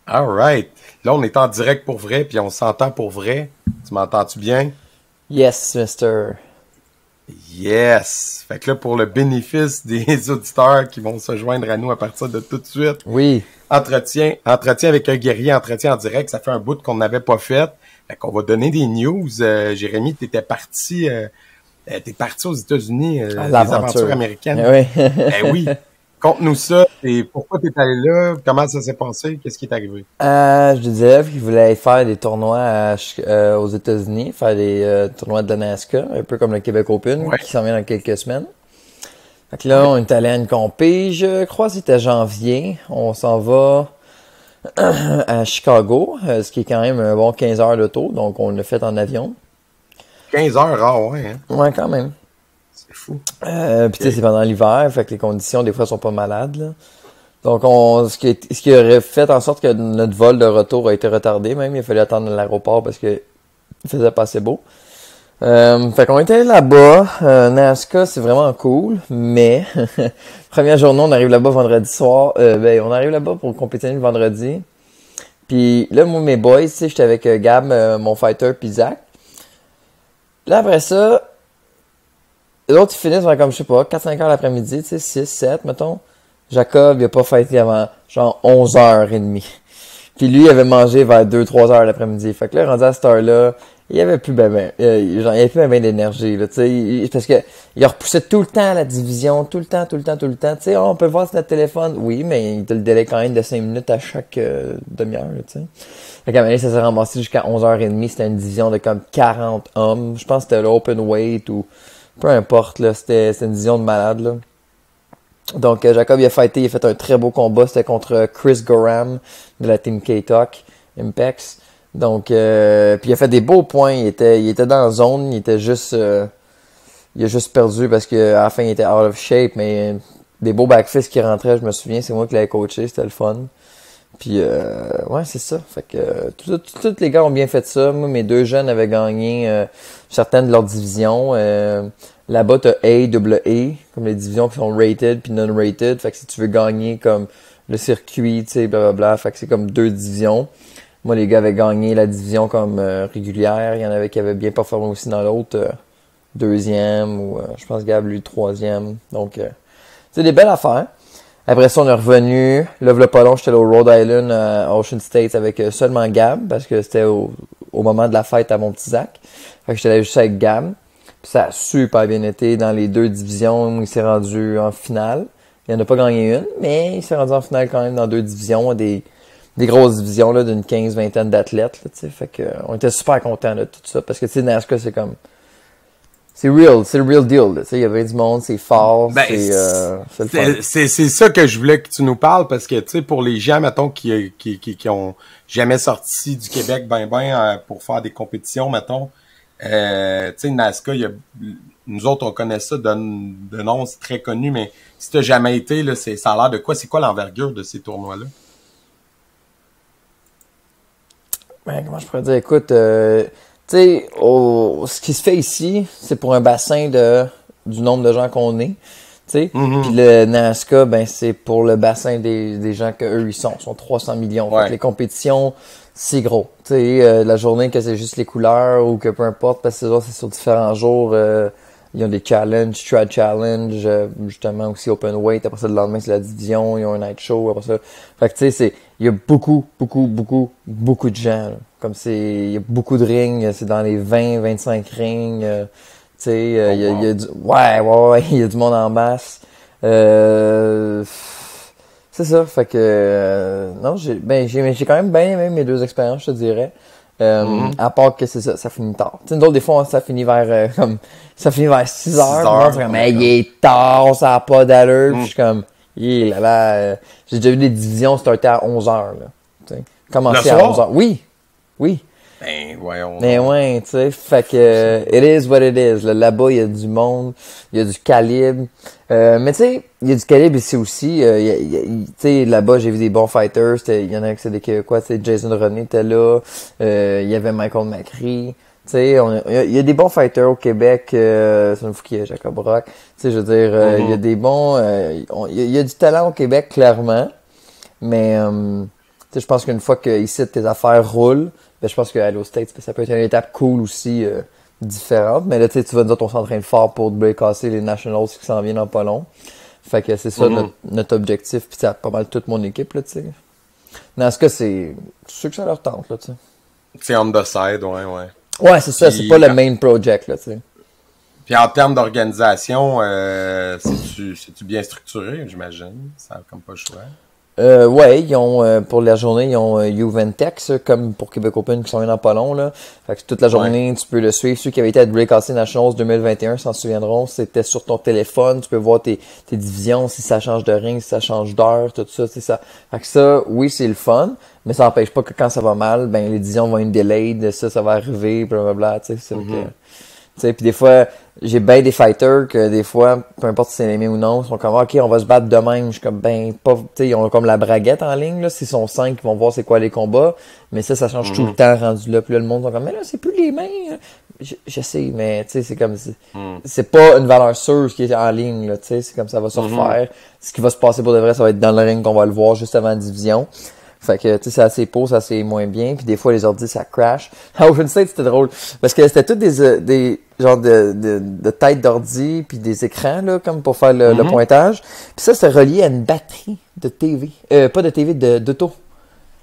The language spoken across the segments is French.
All right. Là, on est en direct pour vrai, puis on s'entend pour vrai. Tu m'entends-tu bien? Yes, Mister. Yes! Fait que là, pour le bénéfice des auditeurs qui vont se joindre à nous à partir de tout de suite, Oui. entretien avec un guerrier, entretien en direct, ça fait un bout qu'on n'avait pas fait. Fait qu'on va donner des news. Jérémy, t'es parti aux États-Unis, Ah, des aventures l'aventure. américaines. Oui. Ben oui. Conte-nous ça. Et pourquoi t'es allé là? Comment ça s'est passé? Qu'est-ce qui est arrivé? Je disais qu'il voulait faire des tournois aux États-Unis, faire des tournois de la NASCAR, un peu comme le Québec Open, Ouais. qui s'en vient dans quelques semaines. Fait que là, Ouais. on est allé à une compé, je crois que c'était janvier. On s'en va à Chicago, ce qui est quand même un bon 15 heures d'auto, donc on l'a fait en avion. 15 heures, ah ouais, hein? Ouais, quand même. C'est fou. Puis tu sais, OK. c'est pendant l'hiver, fait que les conditions, des fois, sont pas malades, là. Donc, ce qui aurait fait en sorte que notre vol de retour a été retardé, même. Il a fallu attendre à l'aéroport parce que il faisait pas assez beau. Fait qu'on était là-bas. Nazca, c'est vraiment cool, mais première journée, on arrive là-bas vendredi soir. On arrive là-bas pour compétitionner le vendredi. Puis là, moi, mes boys, tu sais, j'étais avec Gab, mon fighter, puis Zach. Là, après ça, les autres, ils finissent vers comme, je sais pas, 4-5 heures l'après-midi, tu sais, 6-7, mettons. Jacob, il a pas fighté avant, genre, 11h30. Puis lui, il avait mangé vers 2-3 heures l'après-midi. Fait que là, rendu à cette heure-là, il y avait plus genre, il y avait plus ben d'énergie, là, tu sais. Parce que, il repoussait tout le temps la division, tout le temps, tout le temps, tout le temps. Tu sais, oh, on peut voir sur notre téléphone. Oui, mais il te le délai quand même de 5 minutes à chaque demi-heure, là, tu sais. Fait qu'à un moment donné, ça s'est ramassé jusqu'à 11h30. C'était une division de comme 40 hommes. Je pense que c'était l'open weight ou peu importe, là. C'était une division de malade, là. Donc, Jacob, il a fighté, il a fait un très beau combat. C'était contre Chris Gorham de la team K-Talk, Impex. Donc, puis il a fait des beaux points. Il était dans la zone. Il a juste perdu parce que à la fin, il était out of shape. Mais des beaux backfists qui rentraient, je me souviens. C'est moi qui l'avais coaché. C'était le fun. Puis, ouais, c'est ça. Fait que tous les gars ont bien fait ça. Moi, mes deux jeunes avaient gagné certaines de leurs divisions. Là-bas, t'as A, double A, comme les divisions qui sont rated puis non-rated. Fait que si tu veux gagner comme le circuit, tu sais, blablabla, fait que c'est comme deux divisions. Moi, les gars avaient gagné la division comme régulière. Il y en avait qui avaient bien performé aussi dans l'autre, deuxième ou je pense Gab, lui, troisième. Donc, c'est des belles affaires. Après ça, on est revenu. Là, v'là pas long, j'étais au Rhode Island, à Ocean States avec seulement Gab, parce que c'était au moment de la fête à mon petit Zach. Fait que j'étais là juste avec Gab. Puis ça a super bien été dans les deux divisions. Il s'est rendu en finale. Il en a pas gagné une, mais il s'est rendu en finale quand même dans deux divisions, des grosses divisions là d'une 15-20 d'athlètes. Là, t'sais. Fait que on était super contents de tout ça. Parce que tu sais, NASCAR, c'est comme. C'est real, c'est le real deal. Il y avait du monde, c'est fort, Ben, c'est le fun. c'est ça que je voulais que tu nous parles parce que, tu sais, pour les gens, mettons, qui ont jamais sorti du Québec pour faire des compétitions, mettons, tu sais, NASCAR, nous autres, on connaît ça de nom, c'est très connu, mais si t'as jamais été, là, ça a l'air de quoi? C'est quoi l'envergure de ces tournois-là? Ben, comment je pourrais dire, écoute, tu sais, ce qui se fait ici, c'est pour un bassin du nombre de gens qu'on est, tu sais. Puis Mhm. le NASCAR, ben, c'est pour le bassin des gens qu'eux, ils sont 300 millions. Fait que Ouais. les compétitions, c'est gros. Tu sais, la journée que c'est juste les couleurs ou que peu importe, parce que c'est sur différents jours, ils ont des challenges, trad challenge, justement aussi open weight. Après ça, le lendemain, c'est la division. Ils ont un night show. Après ça. Fait que tu sais, il y a beaucoup de gens, là. Comme il y a beaucoup de rings. C'est dans les 20-25 rings. Tu sais, Oh, il y wow. a ouais, il y a du monde en masse. Euh, c'est ça. Fait que, non, j'ai quand même bien aimé mes deux expériences, je te dirais. Mhm. À part que c'est ça, ça finit tard. Tu sais, nous autres, des fois, ça finit vers, ça finit vers 6 6 heures. Puis moi, heures, c'est comme, on est hey, il comme... est tard, ça a pas d'allure. Puis je Mhm. suis comme, là, là, j'ai déjà vu des divisions starter à 11 heures, là. Tu sais, Le commencer à 11 soir? heures. Oui, oui. Ben, voyons Mais donc. ouais, tu sais, fait que, Fou, ça. it is what it is. Là-bas, il y a du monde, il y a du calibre. Mais tu sais, il y a du calibre ici aussi. Tu sais, là-bas, j'ai vu des bons fighters. Il y en a qui c'est des Québécois, tu sais, Jason René était là. Il y avait Michael McCree. Tu sais, il y a des bons fighters au Québec. C'est une fou qui est Jacob Rock. Tu sais, je veux dire, il y a Mhm. des bons... il y a du talent au Québec, clairement. Mais... tu sais, je pense qu'une fois que ici tes affaires roulent, ben, je pense que Halo States, ça peut être une étape cool aussi, différente. Mais là, tu sais, tu vas dire, on s'entraîne fort pour casser les Nationals qui s'en viennent dans pas long. Fait que c'est ça notre objectif, puis c'est pas mal toute mon équipe, là, tu sais. Dans ce cas, c'est sûr que ça leur tente, là, tu sais. C'est on the side, ouais. Ouais, c'est ça, Puis, c'est pas le main project, là, tu sais. Puis en termes d'organisation, c'est-tu bien structuré, j'imagine? Ça a comme pas le choix. Ouais, ils ont pour la journée, ils ont Juventex, comme pour Québec Open qui sont dans pas long, là. Fait que toute la journée, tu peux le suivre. Ceux qui avaient été à Breakasting Nationals 2021 s'en souviendront, c'était sur ton téléphone, tu peux voir tes divisions, si ça change de ring, si ça change d'heure, tout ça, c'est ça. Fait que ça, oui, c'est le fun, mais ça n'empêche pas que quand ça va mal, ben les divisions vont être delayed, ça va arriver, blablabla, tu sais, c'est que... Tu sais, puis des fois, j'ai bien des fighters que des fois, peu importe si c'est aimé ou non, ils sont comme, OK, on va se battre demain. Je suis comme, ben, pas, tu sais, ils ont comme la braguette en ligne, là. S'ils sont 5, ils vont voir c'est quoi les combats. Mais ça change tout le temps rendu là. Puis là, le monde sont comme, mais là, c'est plus les mêmes. Je sais, mais tu sais, c'est comme, c'est pas une valeur sûre ce qui est en ligne, là. Tu sais, c'est comme ça va se refaire. Ce qui va se passer pour de vrai, ça va être dans le ring qu'on va le voir juste avant la division. Fait que, tu sais, c'est assez beau, c'est assez moins bien. Puis des fois, les ordi, ça crash. À Ocean State, c'était drôle. Parce que c'était toutes des genres de têtes d'ordi, puis des écrans, là, comme pour faire le pointage. Puis ça, c'était relié à une batterie de TV. Pas de TV, d'auto.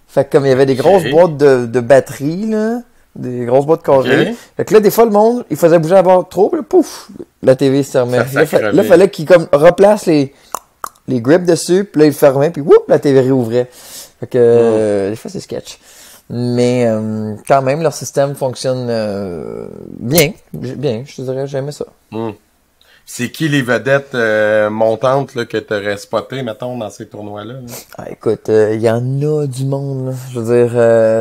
Fait que comme il y avait des grosses boîtes de batterie, là, des grosses boîtes carrées. Fait que là, des fois, le monde, il faisait bouger la barre trop, puis là, pouf, la TV se fermait. Là, il fallait qu'il, comme, replace les grips dessus, puis là, il fermait, puis whoop, la TV réouvrait. Fait que des fois c'est sketch. Mais quand même leur système fonctionne bien, je te dirais, j'aimais ça. C'est qui les vedettes montantes là, que t'aurais spottées, mettons, dans ces tournois-là? Là? Ah, écoute, il y en a du monde, là. Je veux dire,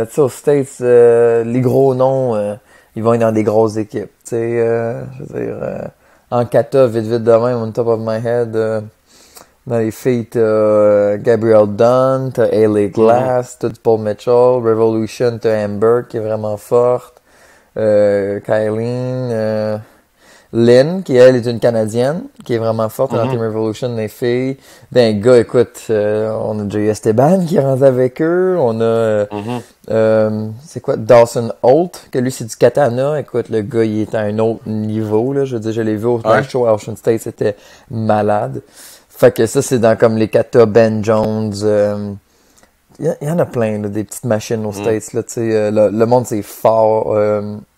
tu sais, aux States, les gros noms, ils vont être dans des grosses équipes. Tu sais, je veux dire, en kata, vite de même, on top of my head, dans les filles, t'as Gabrielle Dunn, t'as Hayley Glass, t'as du Paul Mitchell, Revolution, t'as Amber qui est vraiment forte, Kylene, Lynn, qui elle est une Canadienne, qui est vraiment forte dans Team Revolution, les filles. Ben, gars, écoute, on a déjà eu Esteban qui est rendu avec eux, on a, c'est quoi, Dawson Holt, que lui c'est du katana. Écoute, le gars, il est à un autre niveau, là. Je veux dire, je l'ai vu au show à Ocean State, c'était malade. Fait que ça, c'est dans comme les kata, Ben Jones. Il y en a plein, là, des petites machines aux States. Là, le monde, c'est fort.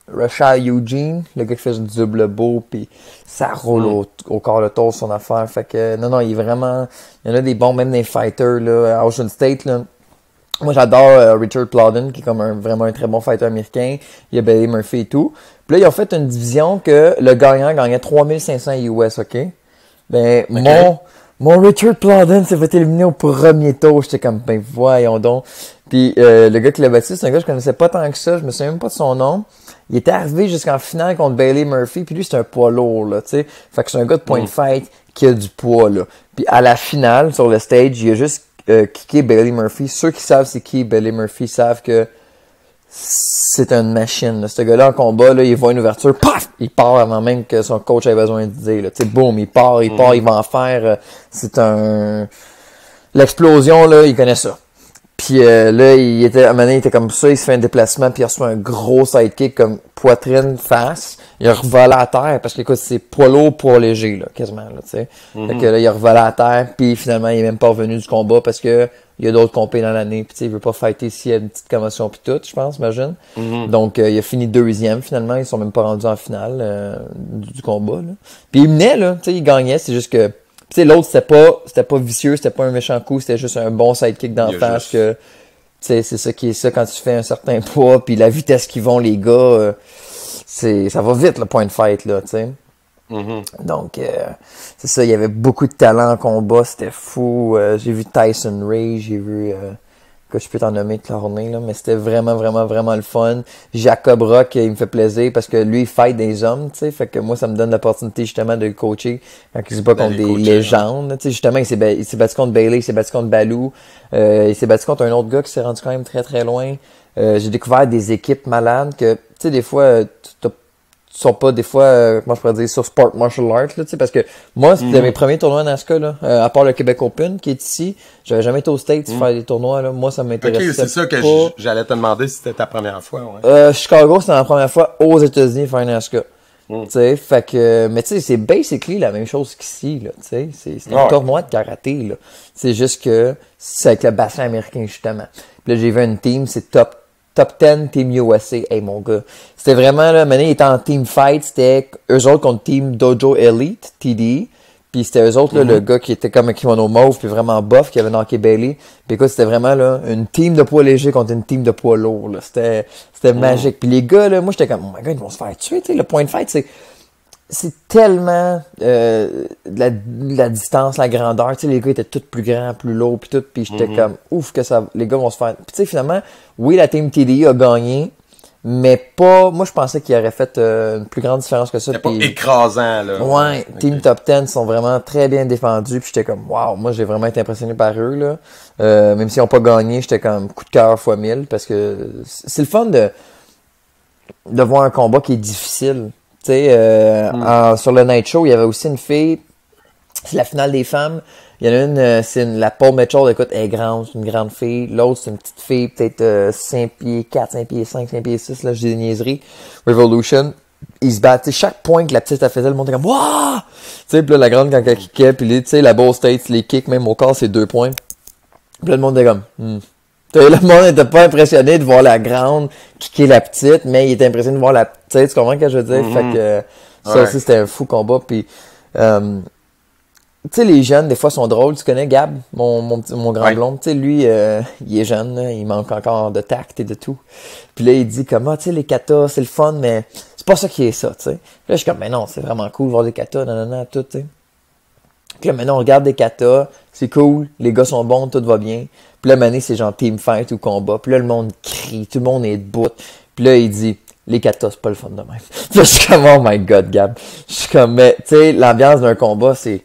Rashad Eugene, le gars qui fait du double beau, puis ça roule au corps le tour son affaire. Fait que non, il est vraiment... Il y en a des bons, même des fighters là, à Ocean State. Là. Moi, j'adore Richard Plowden, qui est comme vraiment un très bon fighter américain. Il y a Billy Murphy et tout. Puis là, ils ont fait une division que le gagnant gagnait 3500 US, OK? Ben, mon Richard Plowden s'est fait éliminer au premier tour. J'étais comme, ben voyons donc. Puis le gars qui l'a battu, c'est un gars que je connaissais pas tant que ça. Je me souviens même pas de son nom. Il était arrivé jusqu'en finale contre Bailey Murphy. Puis lui, c'est un poids lourd, là, tu sais. Fait que c'est un gars de point de fight qui a du poids, là. Puis à la finale, sur le stage, il a juste kické Bailey Murphy. Ceux qui savent c'est qui Bailey Murphy savent que c'est une machine, là. Ce gars-là en combat, là, il voit une ouverture, paf! Il part avant même que son coach ait besoin de dire, là. Tu sais, boum, il part, il va en faire. C'est l'explosion, là, il connaît ça. Puis là, à un moment donné, il était comme ça, il se fait un déplacement, puis il reçoit un gros sidekick comme poitrine, face. Il a revolé à terre, parce que écoute, c'est poids lourd, poids léger, là, quasiment, là, tu sais. Fait que là, il a revolé à terre, puis finalement, il est même pas revenu du combat, parce que il y a d'autres compés dans l'année, puis tu sais, il veut pas fighter s'il y a une petite commotion puis tout, je pense, imagine. Donc, il a fini deuxième, finalement, ils sont même pas rendus en finale du combat, là. Puis il menait, là, tu sais, il gagnait, c'est juste que tu sais, l'autre, c'était pas vicieux, c'était pas un méchant coup, c'était juste un bon sidekick d'en face que, tu sais, c'est ça qui est ça quand tu fais un certain poids, puis la vitesse qu'ils vont, les gars, ça va vite, le point de fight, là, tu sais. Donc, c'est ça, il y avait beaucoup de talent en combat, c'était fou. J'ai vu Tyson Ray, j'ai vu, que je peux t'en nommer toute la journée, là, mais c'était vraiment, vraiment, vraiment le fun. Jacob Rock, il me fait plaisir parce que lui, il fight des hommes, tu sais, fait que moi, ça me donne l'opportunité, justement, de le coacher quand il se bat contre des légendes, tu sais, justement, il s'est battu contre Bailey, il s'est battu contre Balou, il s'est battu contre un autre gars qui s'est rendu quand même très, très loin. J'ai découvert des équipes malades que, tu sais, des fois, sont pas des fois, comment je pourrais dire, sur Sport Martial Arts, là, tu sais, parce que moi, c'était mes premiers tournois NASCAR, là, à part le Québec Open, qui est ici, j'avais jamais été aux States faire des tournois, là, moi, ça m'intéressait Ok, c'est ça que pas. j'allais te demander si c'était ta première fois, ouais. Chicago, c'était la première fois aux États-Unis faire NASCAR. Tu sais, fait que, mais tu sais, c'est basically la même chose qu'ici, là, tu sais, c'est un tournoi de karaté, là. C'est juste que c'est avec le bassin américain, justement. Puis là, j'ai vu une team, c'est top 10 Team USA. Hey, mon gars. C'était vraiment, là, maintenant, il était en team fight, c'était eux autres contre Team Dojo Elite, TD. Puis c'était eux autres, là, le gars qui était comme un kimono mauve, puis vraiment buff, qui avait knocké Bailey. Puis écoute, c'était vraiment, là, une team de poids léger contre une team de poids lourd, là. C'était magique. Puis les gars, là, moi, j'étais comme, oh my god, ils vont se faire tuer, tu sais. Le point de fight, c'est tellement, la distance, la grandeur. Tu sais, les gars étaient tous plus grands, plus lourds, puis tout. Puis j'étais comme, ouf, que ça, les gars vont se faire. Puis tu sais, finalement, oui, la team TDI a gagné, mais pas, moi, je pensais qu'il aurait fait une plus grande différence que ça. C'était pas écrasant, là. Ouais, okay. Team Top 10 sont vraiment très bien défendus, puis j'étais comme, waouh, moi, j'ai vraiment été impressionné par eux, là. Même s'ils ont pas gagné, j'étais comme coup de cœur fois 1000, parce que c'est le fun de voir un combat qui est difficile. Tu sais, sur le Night Show, il y avait aussi une fille, c'est la finale des femmes. Il y en a une, c'est la Paul Mitchell, écoute, elle est grande, c'est une grande fille. L'autre, c'est une petite fille, peut-être 5 pieds 4, 5 pieds 5, 5 pieds 6, là, je dis des niaiseries. Revolution, ils se battent. Tu sais, chaque point que la petite, elle faisait, le monde était comme, waouh! Tu sais, puis là, la grande, quand elle kickait, puis tu sais, la Ball States, les kicks, même au corps, c'est 2 points. Puis là, le monde était comme, le monde n'était pas impressionné de voir la grande kicker la petite, mais il était impressionné de voir la petite. Tu comprends ce que je veux dire? Fait que ça aussi, c'était un fou combat. Puis, tu sais, les jeunes, des fois, sont drôles. Tu connais Gab, mon grand blond. Tu sais, lui, il est jeune, là, il manque encore de tact et de tout. Puis là, il dit comme, tu sais, les katas, c'est le fun, mais c'est pas ça qui est ça, tu sais. Puis là, je suis comme, mais non, c'est vraiment cool de voir des katas, nanana, tout, tu sais. Puis là, maintenant, on regarde des katas, c'est cool, les gars sont bons, tout va bien. Puis là, maintenant, c'est genre team fight ou combat. Puis là, le monde crie, tout le monde est debout. Puis là, il dit, les katas, c'est pas le fun de même. Puis là, je suis comme, oh my god, Gab. Je suis comme, mais, tu sais, l'ambiance d'un combat, c'est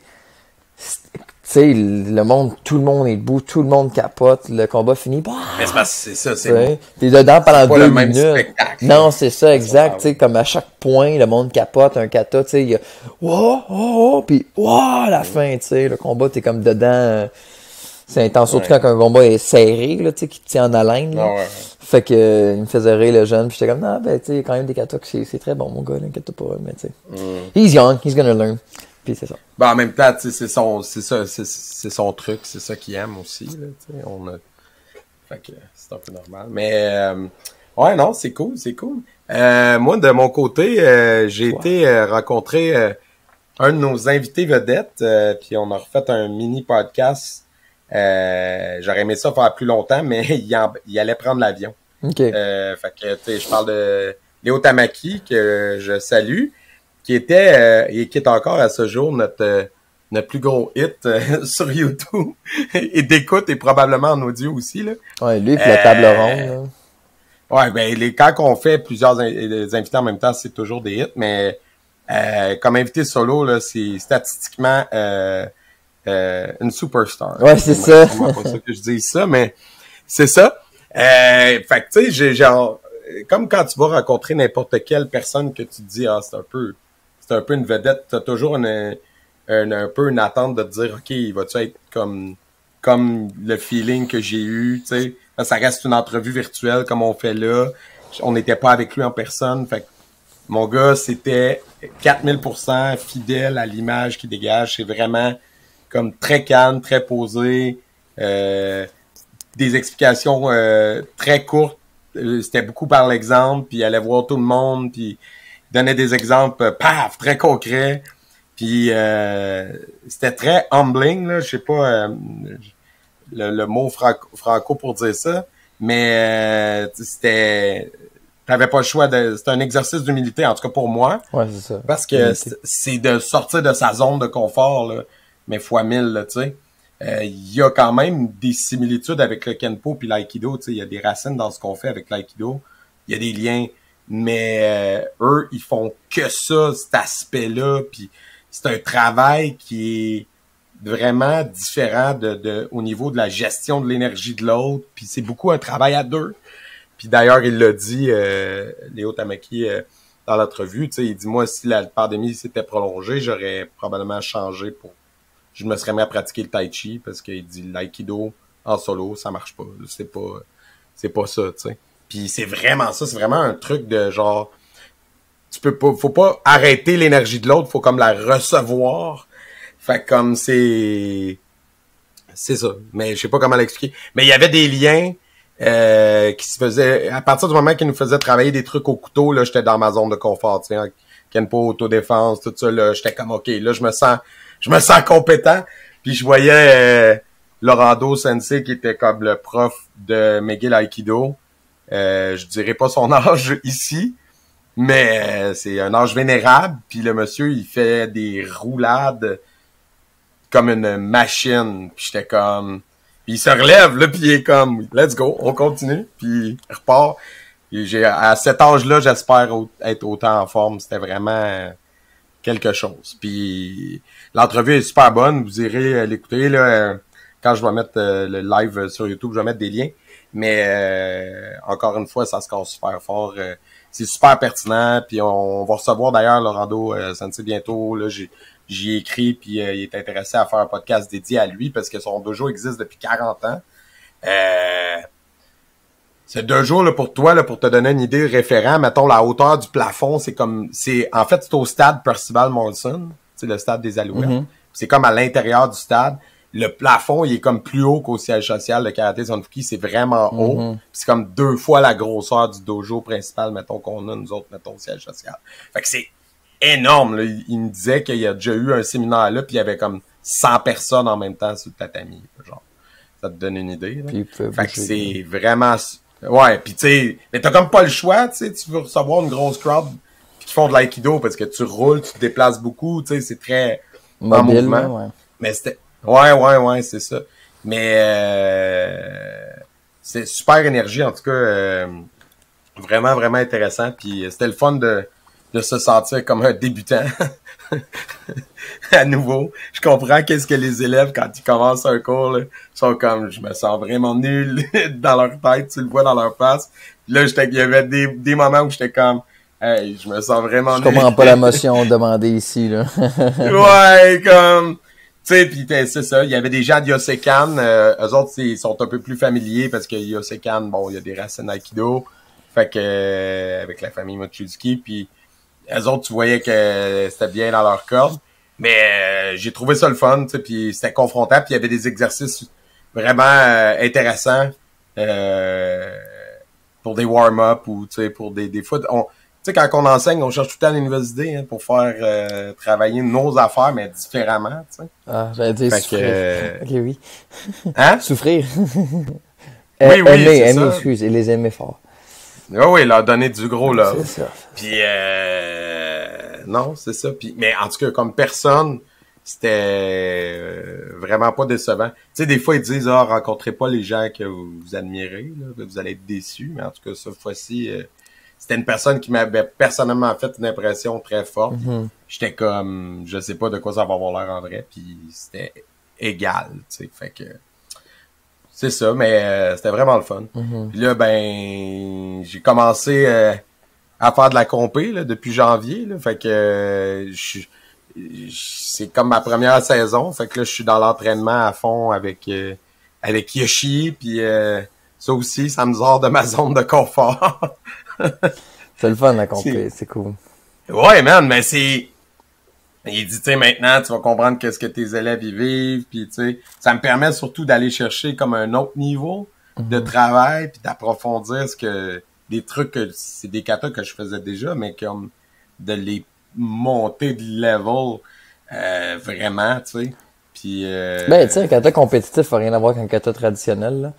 tu sais, le monde, tout le monde est debout, tout le monde capote, le combat finit. Bah, mais c'est parce que c'est ça, c'est. T'es dedans pendant 2 minutes. Spectacle, non, c'est ça, exact. Tu sais, comme à chaque point, le monde capote, un kata, tu sais, il y a wow, oh, puis wow, à la fin, tu sais, le combat, t'es comme dedans. C'est intense, surtout quand un combat est serré, là, tu sais, qui te tient en haleine. Là. Fait que, il me faisait rire le jeune, puis j'étais comme, non, ben, tu sais, il y a quand même des katas, c'est très bon, mon gars, n'inquiète pas, mais tu sais. He's young, he's gonna learn. Puis c'est ça. Ben, en même temps, tu sais, c'est son truc, c'est ça qu'il aime aussi, là, tu sais, fait que c'est un peu normal. Mais, ouais, non, c'est cool. Moi, de mon côté, j'ai été rencontrer un de nos invités vedettes, puis on a refait un mini podcast. J'aurais aimé ça faire plus longtemps, mais il allait prendre l'avion. OK. Fait que, tu sais, je parle de Léo Tamaki, que je salue, qui était et qui est encore à ce jour notre plus gros hit sur YouTube et d'écoute et probablement en audio aussi, là. Ouais, lui, puis la table ronde, là. Ouais, ben, quand on fait plusieurs invités en même temps, c'est toujours des hits, mais comme invité solo, là, c'est statistiquement une superstar. Ouais, c'est ça. C'est pas ça que je dis ça, mais c'est ça. Fait que, tu sais, genre, comme quand tu vas rencontrer n'importe quelle personne que tu te dis, c'est un peu une vedette, t'as toujours un peu une attente de te dire, OK, va-tu être comme le feeling que j'ai eu, tu sais. Ça reste une entrevue virtuelle comme on fait là. On n'était pas avec lui en personne. Fait que mon gars, c'était 4000% fidèle à l'image qu'il dégage. C'est vraiment comme très calme, très posé. Des explications très courtes. C'était beaucoup par l'exemple. Puis il allait voir tout le monde. Puis il donnait des exemples, paf, très concrets. Puis c'était très humbling, là. Je sais pas le mot franco pour dire ça. Mais t'avais pas le choix c'était un exercice d'humilité, en tout cas pour moi. Ouais, c'est ça. Parce que c'est de sortir de sa zone de confort, là, mais fois 1000, là, tu sais. Il y a quand même des similitudes avec le Kenpo puis l'Aikido, tu sais. Il y a des racines dans ce qu'on fait avec l'Aikido. Il y a des liens. Mais eux, ils font que ça, cet aspect-là. Puis c'est un travail qui est vraiment différent au niveau de la gestion de l'énergie de l'autre. Puis c'est beaucoup un travail à deux. Puis d'ailleurs, il l'a dit, Léo Tamaki, dans l'entrevue, tu sais, il dit, moi, si la pandémie s'était prolongée, j'aurais probablement changé je me serais mis à pratiquer le tai chi parce qu'il dit l'aïkido en solo, ça marche pas. C'est pas ça, tu sais. Puis c'est vraiment ça, c'est vraiment un truc de genre, tu peux pas, faut pas arrêter l'énergie de l'autre, faut comme la recevoir. Fait que comme c'est ça. Mais je sais pas comment l'expliquer. Mais il y avait des liens qui se faisaient à partir du moment qu'ils nous faisaient travailler des trucs au couteau, là, j'étais dans ma zone de confort, tu sais, Kenpo, autodéfense, tout ça, là, j'étais comme OK, là, je me sens compétent. Puis je voyais Lorando Sensei qui était comme le prof de McGill Aikido. Je dirais pas son âge ici, mais c'est un âge vénérable. Puis le monsieur, il fait des roulades comme une machine. Puis j'étais comme... Puis il se relève, là, puis il est comme, let's go, on continue, puis il repart. Et à cet âge-là, j'espère être autant en forme. C'était vraiment quelque chose. Puis l'entrevue est super bonne. Vous irez l'écouter, là. Quand je vais mettre le live sur YouTube, je vais mettre des liens. Mais encore une fois, ça se casse super fort. C'est super pertinent. Puis on va recevoir d'ailleurs Lorando Sensei bientôt. Là, j'y ai écrit, puis il est intéressé à faire un podcast dédié à lui parce que son dojo existe depuis 40 ans. Ce dojo là pour toi, là, pour te donner une idée référent, mettons la hauteur du plafond, en fait c'est au stade Percival Molson, c'est le stade des Alouettes. Mm-hmm. C'est comme à l'intérieur du stade. Le plafond, il est comme plus haut qu'au siège social de Karaté Zonfuki, c'est vraiment haut. C'est comme 2 fois la grosseur du dojo principal, mettons, qu'on a, nous autres, mettons, au siège social. Fait que c'est énorme, là. Il me disait qu'il y a déjà eu un séminaire là, puis il y avait comme 100 personnes en même temps sur le tatami. Genre, ça te donne une idée, là. Puis fait que c'est vraiment... Ouais, puis tu sais, mais t'as comme pas le choix, tu sais, tu veux recevoir une grosse crowd qui font de l'aïkido parce que tu roules, tu te déplaces beaucoup, tu sais, c'est très mobile, en mouvement. Ouais. Mais c'était... Ouais, c'est ça. Mais c'est super énergie, en tout cas, vraiment, vraiment intéressant. Puis c'était le fun de se sentir comme un débutant à nouveau. Je comprends qu'est-ce que les élèves, quand ils commencent un cours, là, sont comme, je me sens vraiment nul dans leur tête, tu le vois dans leur face. Puis là, il y avait des moments où j'étais comme, hey, je me sens vraiment nul. Je comprends pas la motion demandée ici, là. Ouais, comme... Tu sais, puis c'est ça, il y avait des gens de Yosekan, eux autres, ils sont un peu plus familiers parce que Yosekan, bon, il y a des racines Aikido, fait que avec la famille Mochizuki, puis eux autres, tu voyais que c'était bien dans leur corde, mais j'ai trouvé ça le fun, tu sais, puis c'était confrontant, puis il y avait des exercices vraiment intéressants pour des warm-up ou, tu sais, pour des fois... Tu sais, quand on enseigne, on cherche tout le temps les nouvelles idées pour faire travailler nos affaires, mais différemment, tu sais. Ah, j'allais dire souffrir. Ok, oui. Hein? Souffrir. Oui, aimer, excuse, et les aimer fort. Oui, leur donner du gros, là. C'est ça. Puis, non, c'est ça. Puis, mais en tout cas, comme personne, c'était vraiment pas décevant. Tu sais, des fois, ils disent, rencontrez pas les gens que vous admirez, là, que vous allez être déçus. Mais en tout cas, cette fois-ci... c'était une personne qui m'avait personnellement fait une impression très forte. Mm-hmm. J'étais comme, je sais pas de quoi ça va avoir l'air en vrai, puis c'était égal, tu sais, fait que c'est ça, mais c'était vraiment le fun. Mm-hmm. Puis là, ben, j'ai commencé à faire de la compé là, depuis janvier, là, fait que c'est comme ma première saison, fait que là, je suis dans l'entraînement à fond avec Yoshi, puis ça aussi, ça me sort de ma zone de confort. C'est le fun, la compé, c'est cool. Ouais, man, mais c'est... Il dit, tu sais, maintenant, tu vas comprendre qu'est-ce que tes élèves y vivent, puis tu sais, ça me permet surtout d'aller chercher comme un autre niveau de travail, puis d'approfondir des trucs que c'est des katas que je faisais déjà, mais comme de les monter de level vraiment, tu sais. Puis... Ben, tu sais, un kata compétitif n'a rien à voir qu'un kata traditionnel, là.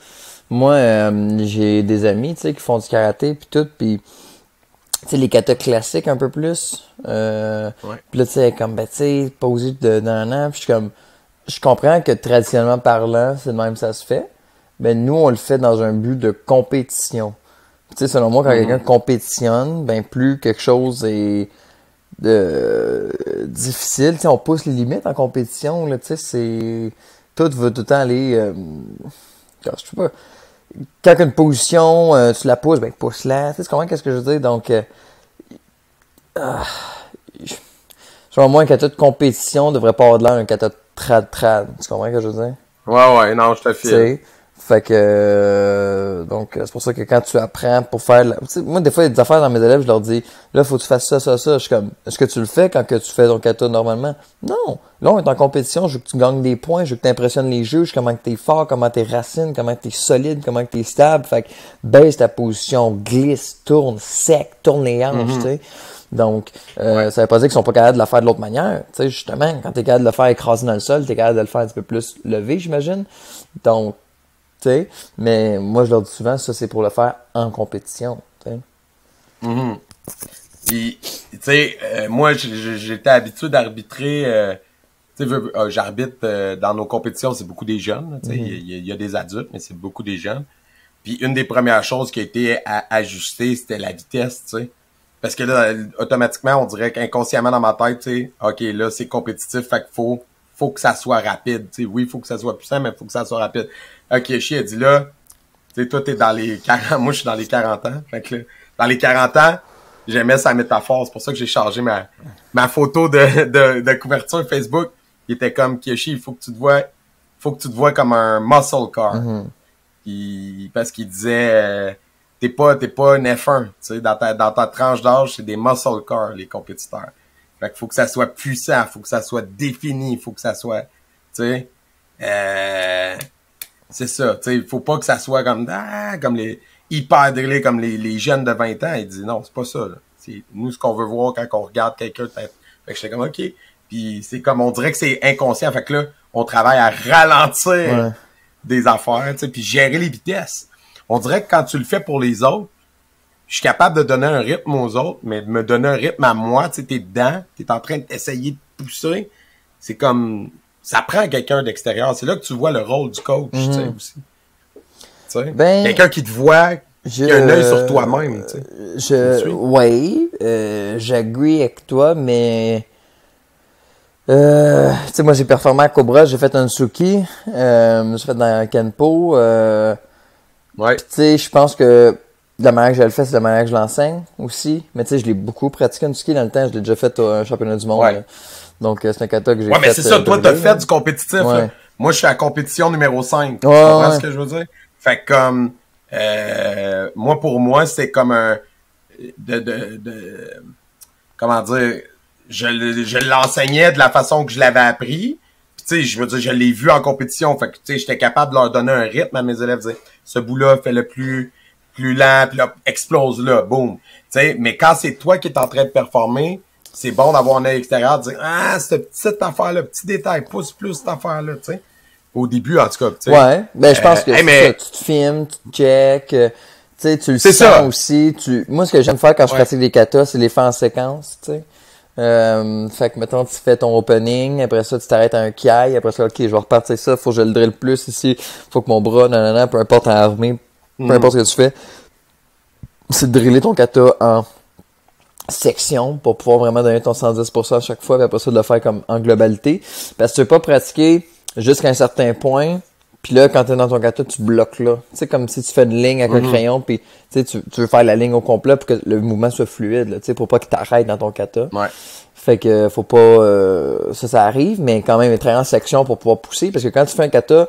Moi, j'ai des amis, tu sais, qui font du karaté puis tout, puis tu sais, les katas classiques un peu plus. Ouais. Puis là, tu sais, comme, ben, tu sais, pas obligé d'un an, puis je comprends que traditionnellement parlant, c'est de même ça se fait, mais nous, on le fait dans un but de compétition. Tu sais, selon moi, quand quelqu'un compétitionne, ben, plus quelque chose est difficile, tu sais, on pousse les limites en compétition, là, tu sais, c'est... Tout veut tout le temps aller... je sais pas... Quand une position, tu la pousses, ben pousse-la. Tu sais, comment qu'est-ce que je veux dire? Donc, Selon moi, un kata de compétition devrait pas avoir de l'air un kata de trad. Tu comprends ce que je veux dire? Ouais, non, je te file. Fait que donc c'est pour ça que quand tu apprends pour faire moi des fois il y a des affaires dans mes élèves, je leur dis là faut que tu fasses ça. Je suis comme est-ce que tu le fais quand que tu fais ton kata normalement? Non. Là on est en compétition, je veux que tu gagnes des points, je veux que tu impressionnes les juges, comment que t'es fort, comment t'es racine, comment que t'es solide, comment que t'es stable. Fait que baisse ta position, glisse, tourne, sec, tourne les hanches, tu sais. Donc, ça veut pas dire qu'ils sont pas capables de le faire de l'autre manière. Tu sais, justement, quand t'es capable de le faire écraser dans le sol, t'es capable de le faire un petit peu plus levé, j'imagine. Donc, tu sais, mais moi, je leur dis souvent, ça, c'est pour le faire en compétition, tu sais. Puis, tu sais, moi, j'étais habitué d'arbitrer, tu sais, j'arbitre dans nos compétitions, c'est beaucoup des jeunes, tu sais, il y a des adultes, mais c'est beaucoup des jeunes. Puis, une des premières choses qui a été ajustée, c'était la vitesse, tu sais. Parce que là, automatiquement, on dirait qu'inconsciemment dans ma tête, tu sais, OK, là, c'est compétitif, fait qu'il faut que ça soit rapide, tu sais. Oui, il faut que ça soit puissant, mais il faut que ça soit rapide. OK, Chi a dit là, tu sais, toi, t'es dans les 40, moi, je suis dans les 40 ans. Fait que là, dans les 40 ans, j'aimais sa métaphore. C'est pour ça que j'ai changé ma photo de couverture Facebook. Il était comme, Kiyoshi, il faut que tu te vois comme un muscle car. Parce qu'il disait, t'es pas une F1, tu sais, dans ta tranche d'âge, c'est des muscle cars, les compétiteurs. Fait qu'il faut que ça soit puissant, faut que ça soit défini, faut que ça soit, tu sais, c'est ça, tu sais, il faut pas que ça soit comme les hyper drillés, comme les jeunes de 20 ans. Il dit non, c'est pas ça, là. C'est nous ce qu'on veut voir quand on regarde quelqu'un. Fait que j'étais comme OK. Puis c'est comme on dirait que c'est inconscient. Fait que là, on travaille à ralentir des affaires, tu sais, puis gérer les vitesses. On dirait que quand tu le fais pour les autres, je suis capable de donner un rythme aux autres, mais de me donner un rythme à moi, tu sais, t'es dedans, t'es en train d'essayer de pousser. C'est comme ça prend quelqu'un d'extérieur. C'est là que tu vois le rôle du coach, tu sais, aussi. Tu sais, quelqu'un qui te voit, qui a un œil sur toi-même, tu sais. Oui, j'agree avec toi, mais tu sais, moi j'ai performé à Cobra, j'ai fait un Suki, j'ai fait dans Kenpo, ouais. Tu sais, je pense que de la manière que je le fais, c'est de la manière que je l'enseigne aussi. Mais tu sais, je l'ai beaucoup pratiqué un ski dans le temps. Je l'ai déjà fait un championnat du monde. Ouais. Donc, c'est un kata que j'ai fait. Ouais, mais c'est ça. Toi, t'as fait du compétitif. Là. Moi, je suis à compétition numéro 5. Tu comprends ce que je veux dire? Fait que comme... moi, pour moi, c'est comme un... comment dire... Je l'enseignais de la façon que je l'avais appris. Puis, tu sais, je veux dire, je l'ai vu en compétition. Fait que, tu sais, j'étais capable de leur donner un rythme à mes élèves. Dire, ce bout-là, fais-le plus lent, puis là, explose là, boum. Tu sais, mais quand c'est toi qui es en train de performer, c'est bon d'avoir un œil extérieur, de dire, ah, cette petite affaire-là, petit détail, pousse plus cette affaire-là, tu sais. Au début, en tout cas, tu sais. Ouais, ben, je pense que ça, tu te filmes, tu te check, tu sais, tu le sens ça. Aussi. Moi, ce que j'aime faire quand je pratique des katas, c'est les faire en séquence, tu sais. Fait que, mettons, tu fais ton opening, après ça, tu t'arrêtes à un kiai, après ça, ok, je vais repartir ça, faut que je le drille plus ici, faut que mon bras, nanana, peu importe en armée, peu importe ce que tu fais, c'est de driller ton kata en section pour pouvoir vraiment donner ton 110% à chaque fois, puis après ça, de le faire comme en globalité. Parce que tu veux pas pratiquer jusqu'à un certain point, puis là, quand t'es dans ton kata, tu bloques là. Tu sais, comme si tu fais une ligne avec un crayon, puis tu veux faire la ligne au complet pour que le mouvement soit fluide, là, tu sais, pour pas qu'il t'arrête dans ton kata. Ouais. Fait que faut pas... ça arrive, mais quand même, travailler en section pour pouvoir pousser, parce que quand tu fais un kata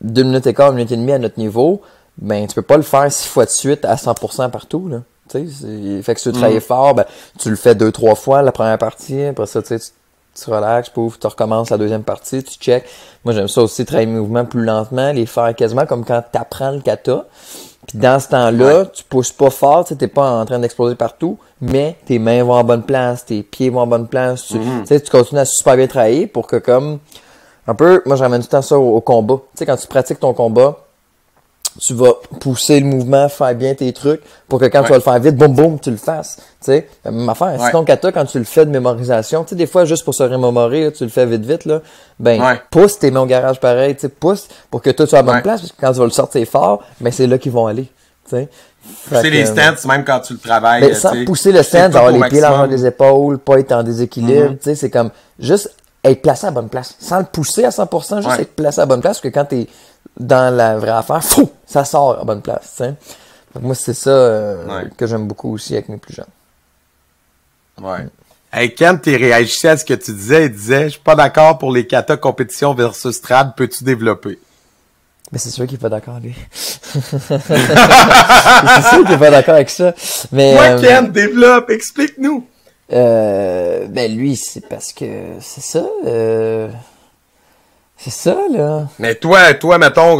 2 minutes et quart, 1 minute et demie à notre niveau, ben tu peux pas le faire 6 fois de suite à 100% partout, là. Tu sais, fait que si tu veux travailler fort, ben tu le fais 2-3 fois la première partie, après ça, tu sais, tu relaxes, pouf, tu recommences la deuxième partie, tu check. Moi, j'aime ça aussi, travailler mes mouvements plus lentement, les faire quasiment comme quand tu apprends le kata. Puis dans ce temps-là, tu pousses pas fort, tu t'es pas en train d'exploser partout, mais tes mains vont en bonne place, tes pieds vont en bonne place. Tu sais, tu continues à super bien travailler pour que comme... Un peu, moi, je ramène tout le temps ça au combat. Tu sais, quand tu pratiques ton combat, tu vas pousser le mouvement, faire bien tes trucs pour que quand tu vas le faire vite, boum, boum, tu le fasses. Tu sais, même affaire. Si ton kata, quand tu le fais de mémorisation, tu sais, des fois, juste pour se remémorer, là, tu le fais vite, vite, là, ben, pousse tes mains au garage pareil, tu sais, pousse pour que toi, tu sois à bonne place, parce que quand tu vas le sortir fort, ben, c'est là qu'ils vont aller. Tu sais. Pousser les stances, même quand tu le travailles. Ben, sans pousser le stance, avoir les pieds largement des épaules, pas être en déséquilibre, tu sais, c'est comme, juste être placé à la bonne place. Sans le pousser à 100%, juste être placé à la bonne place, parce que quand t'es dans la vraie affaire, fou, ça sort à la bonne place, tu sais. Moi, c'est ça que j'aime beaucoup aussi avec mes plus jeunes. Ouais. Hey, Ken, tu réagissais à ce que tu disais et disais, je suis pas d'accord pour les kata compétition versus trad, peux-tu développer? Mais c'est sûr qu'il est pas d'accord, lui. C'est sûr qu'il est pas d'accord avec ça. Mais, ouais, Ken, développe, explique-nous. Ben lui, c'est parce que c'est ça, là. Mais toi, mettons,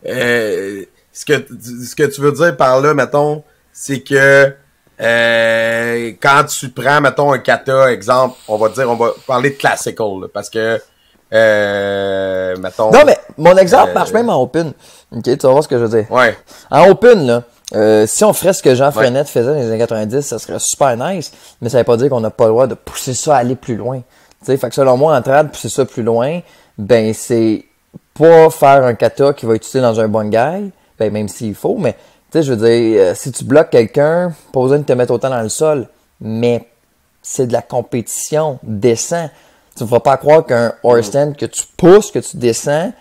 ce que tu veux dire par là, mettons, c'est que quand tu prends, mettons, un kata, exemple, on va parler de classical, là, parce que mettons. Non, mais mon exemple marche même en open. Ok, tu vas voir ce que je veux dire. Ouais. En open, là, si on ferait ce que Jean Frenette faisait dans les années 90, ça serait super nice, mais ça veut pas dire qu'on n'a pas le droit de pousser ça à aller plus loin. Tu sais, fait que selon moi, en trad, pousser ça plus loin, ben c'est pas faire un kata qui va être utilisé dans un bungai, ben même s'il faut, mais tu sais, je veux dire, si tu bloques quelqu'un, pas besoin de te mettre autant dans le sol, mais c'est de la compétition, descends. Tu ne feras pas croire qu'un horse stand que tu pousses, que tu descends,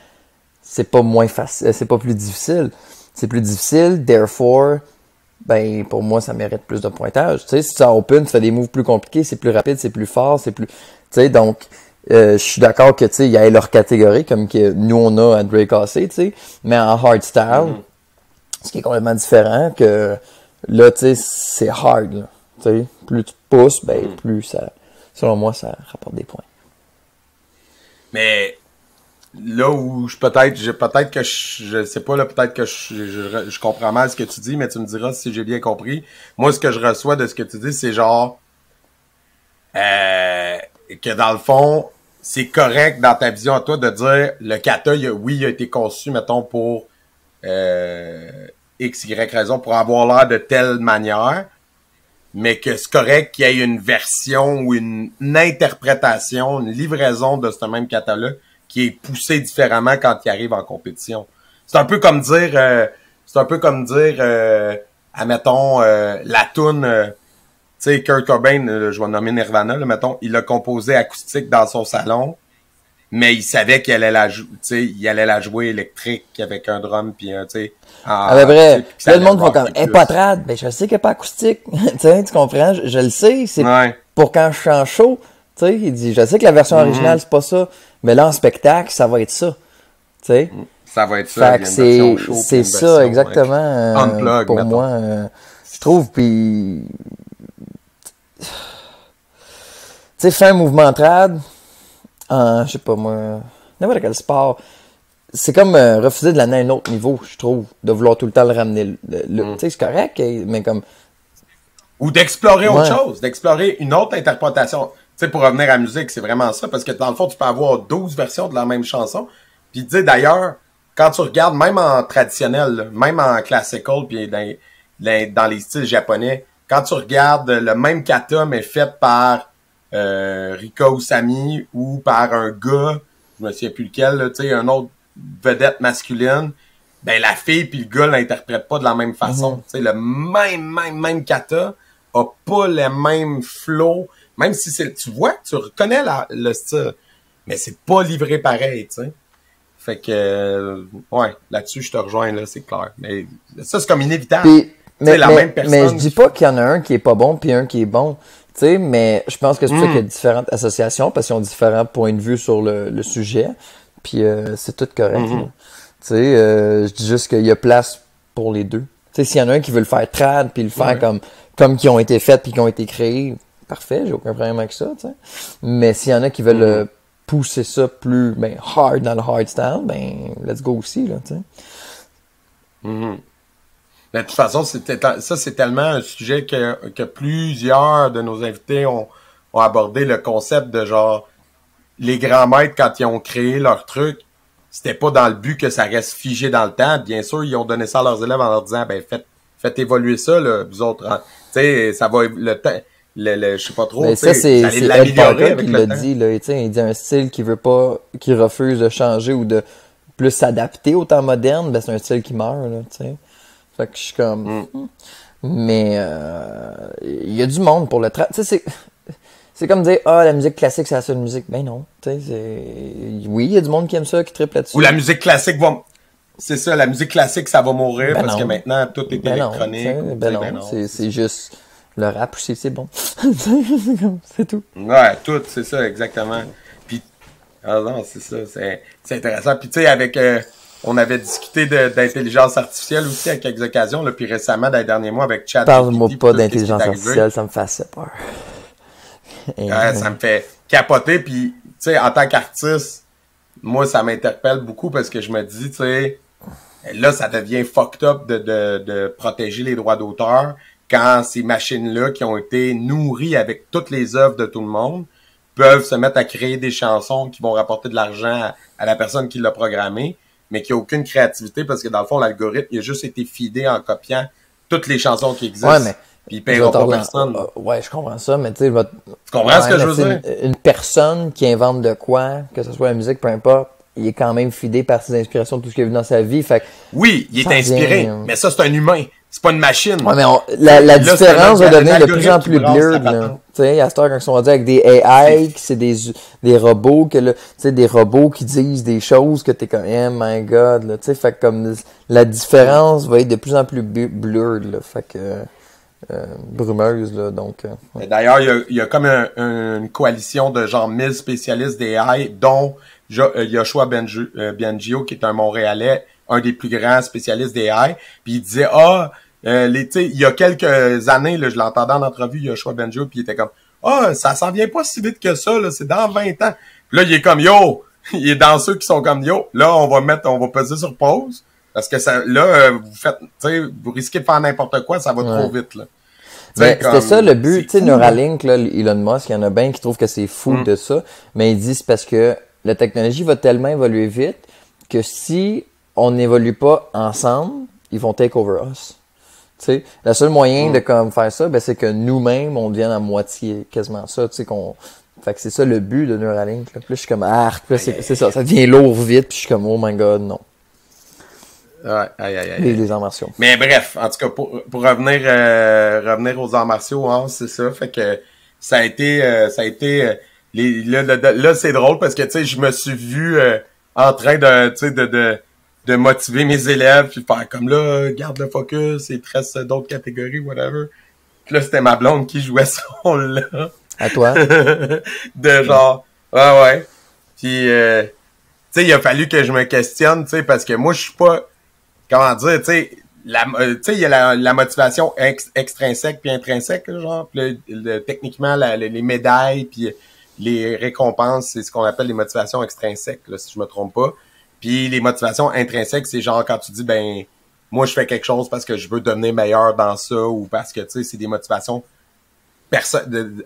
c'est pas moins facile, c'est pas plus difficile. C'est plus difficile, therefore, ben pour moi ça mérite plus de pointage. Tu sais, si tu as open, tu fais des moves plus compliqués, c'est plus rapide, c'est plus fort, c'est plus, tu sais, donc je suis d'accord que tu sais il y a leur catégorie comme que nous on a à Drake AC, tu sais, mais en hardstyle, ce qui est complètement différent que là tu sais c'est hard là. Tu sais, plus tu pousses, ben plus ça, selon moi ça rapporte des points. Mais là où peut-être que je sais pas là, peut-être que je comprends mal ce que tu dis, mais tu me diras si j'ai bien compris. Moi, ce que je reçois de ce que tu dis, c'est genre que dans le fond, c'est correct dans ta vision à toi de dire le kata, il a été conçu, mettons, pour X, Y raison, pour avoir l'air de telle manière, mais que c'est correct qu'il y ait une version ou une interprétation, une livraison de ce même kata-là qui est poussé différemment quand il arrive en compétition. C'est un peu comme dire, admettons, la toune, tu sais, Kurt Cobain, je vais nommer Nirvana, là, mettons, il l'a composé acoustique dans son salon, mais il savait qu'il allait il allait la jouer électrique avec un drum puis un, tu sais. Ah ben vrai, là le monde va comme, pas trad, ben je sais qu'elle est pas acoustique, tu comprends, je le sais, c'est pour quand je suis en show, tu sais, il dit, je sais que la version originale c'est pas ça, mais là en spectacle ça va être ça, tu sais. Ça va être ça, c'est ça exactement, unplug, pour mettons. moi, je trouve, puis tu sais, faire un mouvement trad, je sais pas moi, n'importe quel sport, c'est comme refuser de l'amener à un autre niveau, je trouve, de vouloir tout le temps le ramener. Tu sais, c'est correct, mais comme... Ou d'explorer autre chose, d'explorer une autre interprétation. Tu sais, pour revenir à la musique, c'est vraiment ça, parce que dans le fond, tu peux avoir 12 versions de la même chanson. Puis tu sais, d'ailleurs, quand tu regardes, même en traditionnel, là, même en classical, puis dans les styles japonais, quand tu regardes le même kata, mais fait par Rika Usami ou par un gars, je me souviens plus lequel, tu sais, un autre vedette masculine, ben la fille puis le gars l'interprètent pas de la même façon. Tu sais, le même kata a pas le même flow, même si tu vois, tu reconnais le style, mais c'est pas livré pareil, tu sais. Fait que, ouais, là-dessus, je te rejoins, là, c'est clair. Mais ça, c'est comme inévitable. Mais même personne. Mais je dis pas qu'il y en a un qui est pas bon puis un qui est bon. Tu sais, mais je pense que c'est pour ça qu'il y a différentes associations parce qu'ils ont différents points de vue sur le sujet. Puis c'est tout correct. Tu sais, je dis juste qu'il y a place pour les deux. Tu sais, s'il y en a un qui veut le faire trad puis le faire comme qui ont été faits puis qui ont été créés, parfait, j'ai aucun problème avec ça, tu sais. Mais s'il y en a qui veulent pousser ça plus hard dans le hardstyle, let's go aussi, là, tu sais. Mais de toute façon, ça, c'est tellement un sujet que plusieurs de nos invités ont abordé le concept de genre les grands maîtres, quand ils ont créé leur truc, c'était pas dans le but que ça reste figé dans le temps. Bien sûr, ils ont donné ça à leurs élèves en leur disant, faites évoluer ça, là, vous autres. Tu sais, ça va, le temps, je sais pas trop, mais ça, c'est Ed Parker qui l'a dit, là, tu sais, il dit un style qui refuse de changer ou de plus s'adapter au temps moderne, c'est un style qui meurt, là, tu sais. Fait que je suis comme, mais, il y a du monde pour le tu sais, c'est comme dire, la musique classique, c'est la seule musique. Ben non, tu sais, oui, il y a du monde qui aime ça, qui triple là-dessus. Ou la musique classique c'est ça, la musique classique, ça va mourir parce que maintenant, tout est électronique. Non, c'est juste, le rap aussi, c'est bon. C'est tout. Ouais, tout, c'est ça, exactement. Puis, ah non, c'est ça, c'est intéressant. Puis, tu sais, avec, on avait discuté d'intelligence artificielle aussi à quelques occasions, là, puis récemment, dans les derniers mois, avec ChatGPT. Parle-moi pas d'intelligence artificielle, ça me fait assez peur. Ouais, ça me fait capoter, puis, tu sais, en tant qu'artiste, moi, ça m'interpelle beaucoup parce que je me dis, tu sais, là, ça devient fucked up de protéger les droits d'auteur quand ces machines-là qui ont été nourries avec toutes les œuvres de tout le monde peuvent se mettre à créer des chansons qui vont rapporter de l'argent à la personne qui l'a programmé, mais qui a aucune créativité parce que dans le fond, l'algorithme, il a juste été feedé en copiant toutes les chansons qui existent. Ouais, mais puis il paiera pas personne. Ouais, je comprends ça, mais tu sais, tu comprends ce que je veux dire? Une personne qui invente de quoi, que ce soit la musique, peu importe, il est quand même fidé par ses inspirations, tout ce qu'il a vu dans sa vie. Fait que oui, il est inspiré, mais ça, c'est un humain. C'est pas une machine. Ouais, mais la différence va devenir de plus en plus blurred, là. Tu sais, à cette heure, quand ils sont rendus avec des AI, que c'est des robots, que là, tu sais, des robots qui disent des choses que t'es comme, oh my god, là. Tu sais, fait que comme, la différence va être de plus en plus blurred, là. Fait que, brumeuse, là, donc. Ouais. D'ailleurs, il y a comme une coalition de genre 1000 spécialistes d'AI, dont Yoshua Bengio, qui est un Montréalais, un des plus grands spécialistes d'AI. Puis il disait, il y a quelques années, là, je l'entendais en entrevue, Yoshua Bengio, puis il était comme, ça s'en vient pas si vite que ça, là, c'est dans 20 ans. Puis là, il est comme, yo, il est dans ceux qui sont comme, yo, là, on va peser sur pause. Parce que ça, là, vous risquez de faire n'importe quoi, ça va trop vite, là. Mais c'était ça le but, tu sais, Neuralink, là, Elon Musk, il y en a bien qui trouvent que c'est fou de ça, mais ils disent parce que la technologie va tellement évoluer vite que si on n'évolue pas ensemble, ils vont take over us. Tu sais, le seul moyen de comme faire ça, ben c'est que nous-mêmes on devienne à moitié quasiment ça, tu sais fait que c'est ça le but de Neuralink. Là. Puis là, je suis comme arc, là, c'est ça devient lourd vite, puis je suis comme oh my god, non. Ouais, les arts martiaux. Mais bref, en tout cas, pour revenir aux arts martiaux, hein, c'est ça. Fait que ça a été là, c'est drôle parce que tu sais, je me suis vu en train de motiver mes élèves puis faire comme là, garde le focus, il te reste d'autres catégories, whatever. Puis là, c'était ma blonde qui jouait ce rôle-là. À toi? De genre, ouais. Puis, tu sais, il a fallu que je me questionne, tu sais, parce que moi, je suis pas, comment dire, tu sais, il y a la motivation extrinsèque puis intrinsèque, là, genre, puis techniquement, les médailles puis les récompenses, c'est ce qu'on appelle les motivations extrinsèques, là, si je me trompe pas. Puis les motivations intrinsèques, c'est genre quand tu dis, ben, moi, je fais quelque chose parce que je veux devenir meilleur dans ça ou parce que, tu sais, c'est des motivations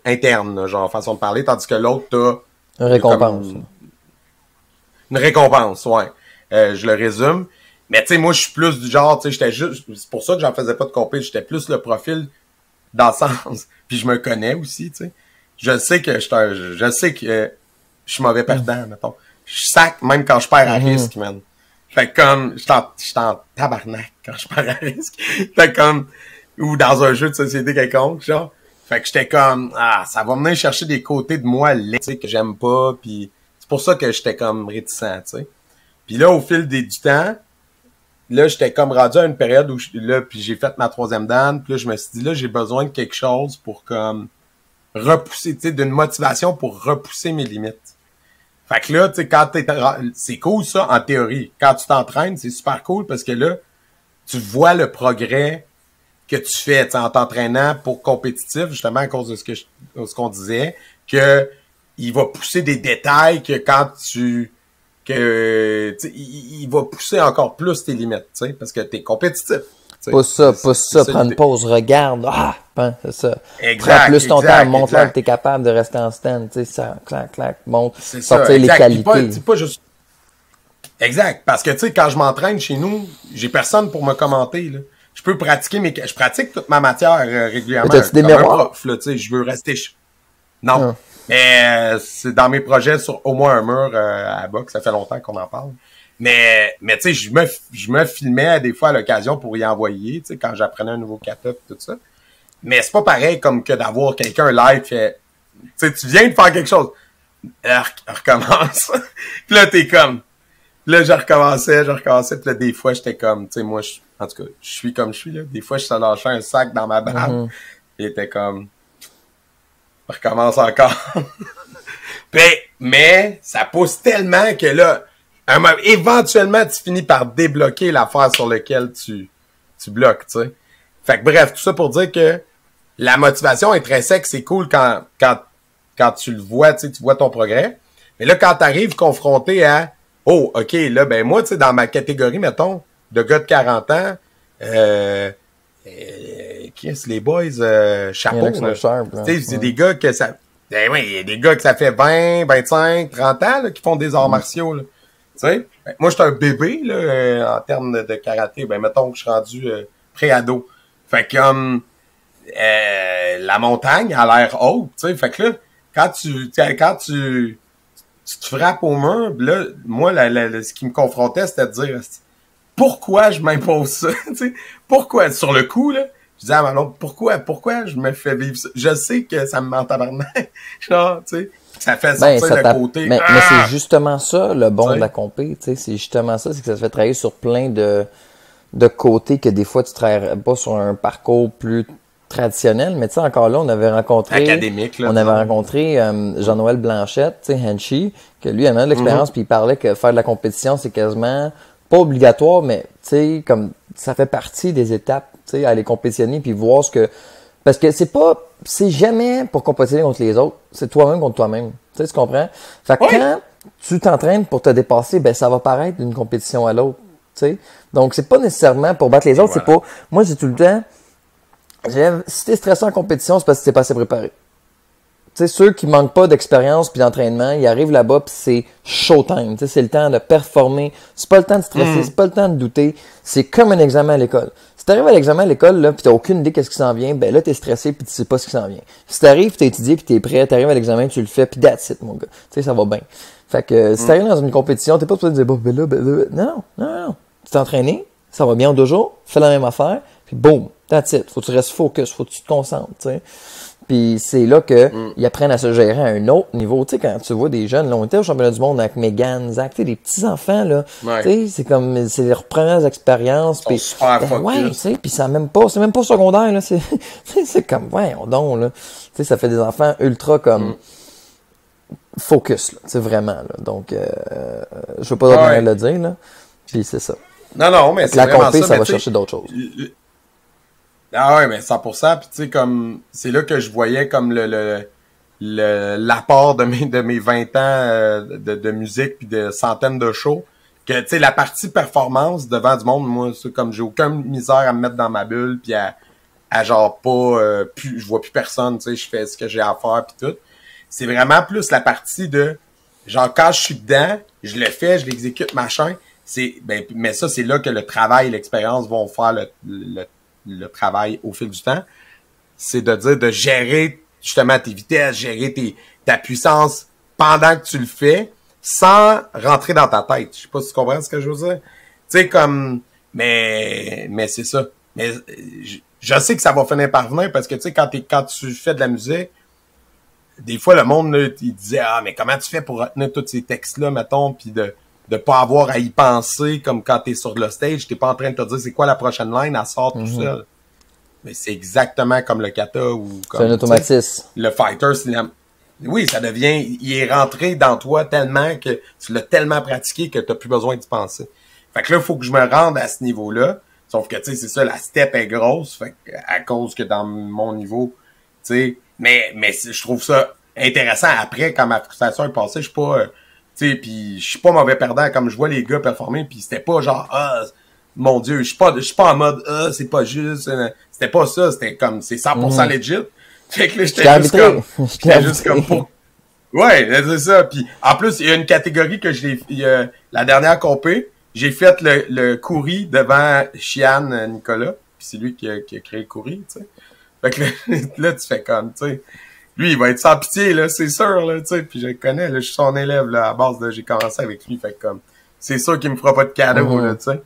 internes, là, genre, façon de parler, tandis que l'autre, t'as une récompense. Une récompense, ouais. Je le résume. Mais tu sais, moi, je suis plus du genre, tu sais, j'étais juste, c'est pour ça que j'en faisais pas de compé, j'étais plus le profil dans le sens, puis je me connais aussi, tu sais. Je sais que je suis mauvais perdant, mettons. Je sac même quand je perds à risque, man. Fait comme, je suis en tabarnak quand je perds à risque. Fait comme, ou dans un jeu de société quelconque, genre. Fait que j'étais comme, ça va venir chercher des côtés de moi, tu sais, que j'aime pas, puis c'est pour ça que j'étais comme réticent, tu sais. Puis là, au fil du temps, là, j'étais comme rendu à une période où puis j'ai fait ma 3e dan, puis là, je me suis dit, là, j'ai besoin de quelque chose pour comme repousser, tu sais, d'une motivation pour repousser mes limites. Fait que là, tu sais, quand c'est cool ça, en théorie. Quand tu t'entraînes, c'est super cool parce que là, tu vois le progrès que tu fais, tu sais, en t'entraînant pour compétitif, justement, à cause de ce qu'on disait, que il va pousser des détails que quand il va pousser encore plus tes limites, tu sais, parce que t'es compétitif. Pousse ça, prends une pause, regarde, c'est ça. Exact. Prends plus ton temps, montre-leur que t'es capable de rester en stand, tu sais, ça, clac, montre, sortir les qualités. C'est pas juste... Exact, parce que, tu sais, quand je m'entraîne chez nous, j'ai personne pour me commenter, là. Je peux pratiquer je pratique toute ma matière régulièrement. T'as-tu des miroirs? Prof, là, tu sais, je veux rester... Non. Mais c'est dans mes projets sur au moins un mur à boxe, ça fait longtemps qu'on en parle. Mais tu sais, je me filmais des fois à l'occasion pour y envoyer, tu sais, quand j'apprenais un nouveau kata et tout ça. Mais c'est pas pareil comme que d'avoir quelqu'un live qui fait, tu sais, tu viens de faire quelque chose. Recommence. Puis là, t'es comme, là, je recommençais, puis là, des fois, j'étais comme, tu sais, moi, en tout cas, je suis comme je suis, là. Des fois, je lâchais un sac dans ma barbe. Il était comme, On recommence encore. mais ça pousse tellement que là, éventuellement, tu finis par débloquer l'affaire sur laquelle tu bloques, tu sais. Fait que bref, tout ça pour dire que la motivation intrinsèque, c'est cool quand tu le vois, tu sais, tu vois ton progrès. Mais là, quand t'arrives confronté à, oh, OK, là, ben moi, tu sais, dans ma catégorie, mettons, de gars de 40 ans, qui est-ce, les boys, chapeau, c'est des gars que ça, ben oui, il y a des gars que ça fait 20, 25, 30 ans, là, qui font des arts martiaux, là. Tu sais, ben, moi, j'étais un bébé, là, en termes de karaté, ben, mettons que je suis rendu pré-ado. Fait que, la montagne a l'air haute, tu sais, fait que là, quand tu te frappes au mur, là, moi, ce qui me confrontait, c'était de dire, pourquoi je m'impose ça, tu sais, pourquoi, sur le coup, là, je disais à Manon, pourquoi je me fais vivre ça? Je sais que ça me ment tabarnak, genre, tu sais, ça fait sortir le côté. Mais c'est justement ça, le bon de la compé, tu sais, c'est justement ça, c'est que ça te fait travailler sur plein de côtés que des fois tu travailles pas sur un parcours plus traditionnel, mais tu sais, encore là, on avait rencontré académique, là, Jean-Noël Blanchette, tu sais, Henshi, que lui, il avait de l'expérience, puis il parlait que faire de la compétition, c'est quasiment pas obligatoire, mais tu sais, comme ça fait partie des étapes, tu sais, aller compétitionner puis voir ce que, parce que c'est jamais pour compétitionner contre les autres, c'est toi-même contre toi-même, tu sais, tu comprends? Fait que quand tu t'entraînes pour te dépasser, ben ça va paraître d'une compétition à l'autre, tu sais. Donc c'est pas nécessairement pour battre les autres, c'est pas, moi j'ai tout le temps, si t'es stressé en compétition, c'est parce que t'es pas assez préparé. Tu sais, ceux qui manquent pas d'expérience puis d'entraînement, ils arrivent là-bas puis c'est showtime. Tu sais, c'est le temps de performer. C'est pas le temps de stresser, c'est pas le temps de douter. C'est comme un examen à l'école. Si t'arrives à l'examen à l'école, là, pis t'as aucune idée qu'est-ce qui s'en vient, ben là, t'es stressé puis tu sais pas ce qui s'en vient. Si t'arrives, t'as étudié puis t'es prêt, t'arrives à l'examen, tu le fais puis that's it, mon gars. Tu sais, ça va bien. Fait que, si t'arrives dans une compétition, t'es pas supposé dire, ben là. Non. Tu t'es entraîné, ça va bien en 2 jours, fais la même affaire, puis boum, that's it. Faut que tu restes focus, faut que tu te concentres, tu sais. Puis c'est là que ils apprennent à se gérer à un autre niveau. Tu sais, quand tu vois des jeunes, là, on était au championnat du monde avec Megan, Zach, tu sais, des petits enfants, là. Tu sais, c'est comme, c'est leurs premières expériences. Puis, tu sais, puis c'est même pas secondaire, là. C'est comme, on donne, là. Tu sais, ça fait des enfants ultra comme, focus, là. C'est vraiment, là. Donc, je veux pas d'autre le dire, là. Puis c'est ça. Non, mais c'est la compé, ça va chercher d'autres choses. Ah ouais, mais 100%, puis tu sais, comme, c'est là que je voyais comme l'apport de mes 20 ans de musique puis de centaines de shows, que tu sais, la partie performance devant du monde, moi, c'est comme j'ai aucune misère à me mettre dans ma bulle puis à genre pas, je vois plus personne, tu sais, je fais ce que j'ai à faire puis tout. C'est vraiment plus la partie de, genre, quand je suis dedans, je le fais, je l'exécute, machin, mais ça, c'est là que le travail et l'expérience vont faire le travail au fil du temps, c'est de dire de gérer justement tes vitesses, gérer ta puissance pendant que tu le fais, sans rentrer dans ta tête. Je sais pas si tu comprends ce que je veux dire. Tu sais, comme, mais c'est ça. Mais je sais que ça va finir par venir parce que tu sais, quand tu fais de la musique, des fois le monde là, il disait mais comment tu fais pour retenir tous ces textes-là, mettons, puis de pas avoir à y penser comme quand t'es sur le stage, t'es pas en train de te dire c'est quoi la prochaine line, elle sort tout seul. Mais c'est exactement comme le kata ou comme... C'est un automatisme. Le fighter, oui, ça devient... Il est rentré dans toi tellement que tu l'as tellement pratiqué que t'as plus besoin d'y penser. Fait que là, il faut que je me rende à ce niveau-là. Sauf que, tu sais, c'est ça, la step est grosse. Fait que, à cause que dans mon niveau, tu sais... Mais je trouve ça intéressant. Après, quand ma frustration est passée, je suis pas... tu sais, puis je suis pas mauvais perdant comme je vois les gars performer, puis c'était pas genre mon Dieu, je suis pas en mode c'est pas juste, c'était pas ça, c'était comme c'est 100% legit. Fait que là j'étais juste comme pour ouais, c'est ça. Puis en plus, il y a une catégorie que la dernière compé, j'ai fait le Kouri devant Chian Nicolas, puis c'est lui qui a créé le Kouri, tu sais. Fait que là tu fais comme, tu sais, lui, il va être sans pitié, là, c'est sûr, là, tu sais, puis je le connais, là, je suis son élève, là, à base de, j'ai commencé avec lui, fait que comme, c'est sûr qu'il me fera pas de cadeau, là, tu sais.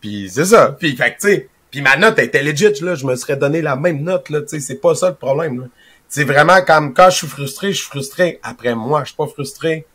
Puis c'est ça, puis fait que, tu sais, puis ma note était legit, là, je me serais donné la même note, là, tu sais, c'est pas ça le problème, là. C'est vraiment, quand je suis frustré après moi, je suis pas frustré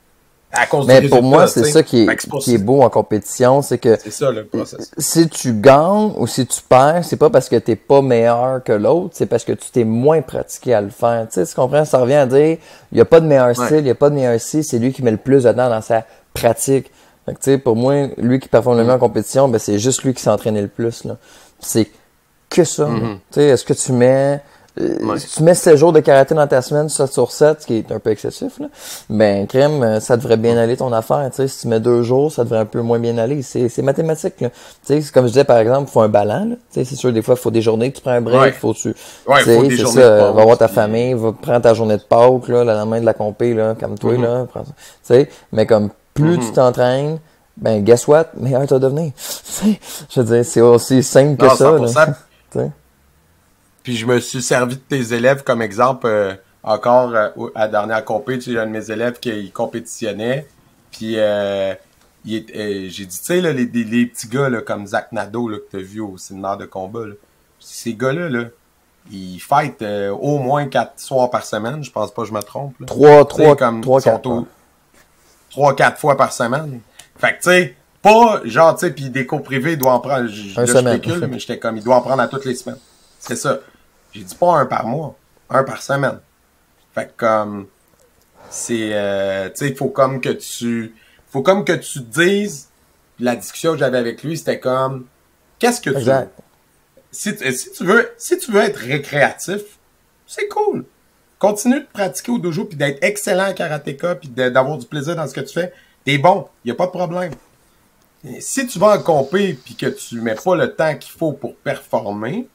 à cause Mais du pour résultat, moi, c'est ça qui Fait que c'est pour qui est ça. beau en compétition, c'est que C'est ça, le process. si tu gagnes ou si tu perds, c'est pas parce que t'es pas meilleur que l'autre, c'est parce que tu t'es moins pratiqué à le faire. Tu sais, tu comprends? Ça revient à dire, il y a pas de meilleur Ouais. style, il y a pas de meilleur style, c'est lui qui met le plus dedans dans sa pratique. Fait que, tu sais, pour moi, lui qui performe le mieux en compétition, ben, c'est juste lui qui s'est entraîné le plus, là. C'est que ça, là. Tu sais, est-ce que tu mets, Ouais. si tu mets 7 jours de karaté dans ta semaine, 7 sur 7, ce qui est un peu excessif, là, ben, crème, ça devrait bien aller ton affaire, tu sais. Si tu mets 2 jours, ça devrait un peu moins bien aller. C'est mathématique, là. Tu sais, c'est comme je disais, par exemple, il faut un ballon, là. Tu sais, c'est sûr, des fois, il faut des journées que tu prends un break, Ouais. faut tu, Ouais, tu sais, faut des c'est journées ça, de pause, va voir ta puis- famille, va prendre ta journée de Pâques, là, le lendemain de la compé, là, comme toi, là, prends ça. Tu sais, mais comme, plus tu t'entraînes, ben, guess what? Meilleur tu vas devenir. Tu sais, je veux dire, c'est aussi simple que Non, ça, là. 100%. Tu sais. Puis je me suis servi de tes élèves comme exemple encore à la dernière compé. Tu sais, un de mes élèves qui il compétitionnait. Puis j'ai dit, tu sais, là, les petits gars là, comme Zach Nadeau là, que tu as vu au séminaire de combat, là, ces gars-là, là, ils fightent au moins 4 soirs par semaine. Je pense pas que je me trompe. Là. Tu sais, comme ils sont 4. 3-4 fois par semaine. Fait que, tu sais, pas genre, tu sais, puis des cours privés, il doit en prendre, je semaine. spécule, là, mais j'étais comme, il doit en prendre à toutes les semaines. C'est ça. J'ai dit pas un par mois, un par semaine. Fait que, comme, c'est, tu sais, faut comme que tu te dises, la discussion que j'avais avec lui, c'était comme, qu'est-ce que tu veux? Exact. Si tu veux être récréatif, c'est cool. Continue de pratiquer au dojo puis d'être excellent en karatéka puis d'avoir du plaisir dans ce que tu fais. T'es bon, y a pas de problème. Et si tu vas en compé puis que tu mets pas le temps qu'il faut pour performer,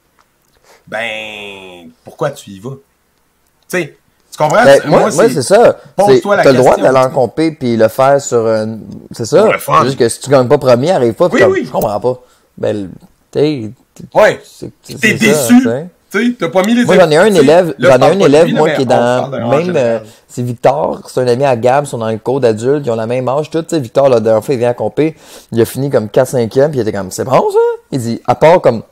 ben pourquoi tu y vas? Tu sais, tu comprends? Ben, moi c'est ça. Pose-toi la T'as le droit question. d'aller en compé puis le faire sur un, c'est ça. Pour le fun. Juste que si tu gagnes pas premier, arrive pas, Oui, comme, oui. je comprends pas. Ben, t'es Ouais. c'est T'es ça, déçu. tu sais. Tu sais, t'as pas mis les Moi, j'en ai un tu sais, élève, là, je parle pas de lui, là, moi, mais qui est on dans, parle en même, général. c'est Victor, c'est un ami à Gab, ils sont dans le cours d'adultes, ils ont la même âge, tout, tu sais, Victor, la dernière fois, il vient à compé, il a fini comme 4-5e, puis il était comme, c'est bon, ça? Il dit, à part comme,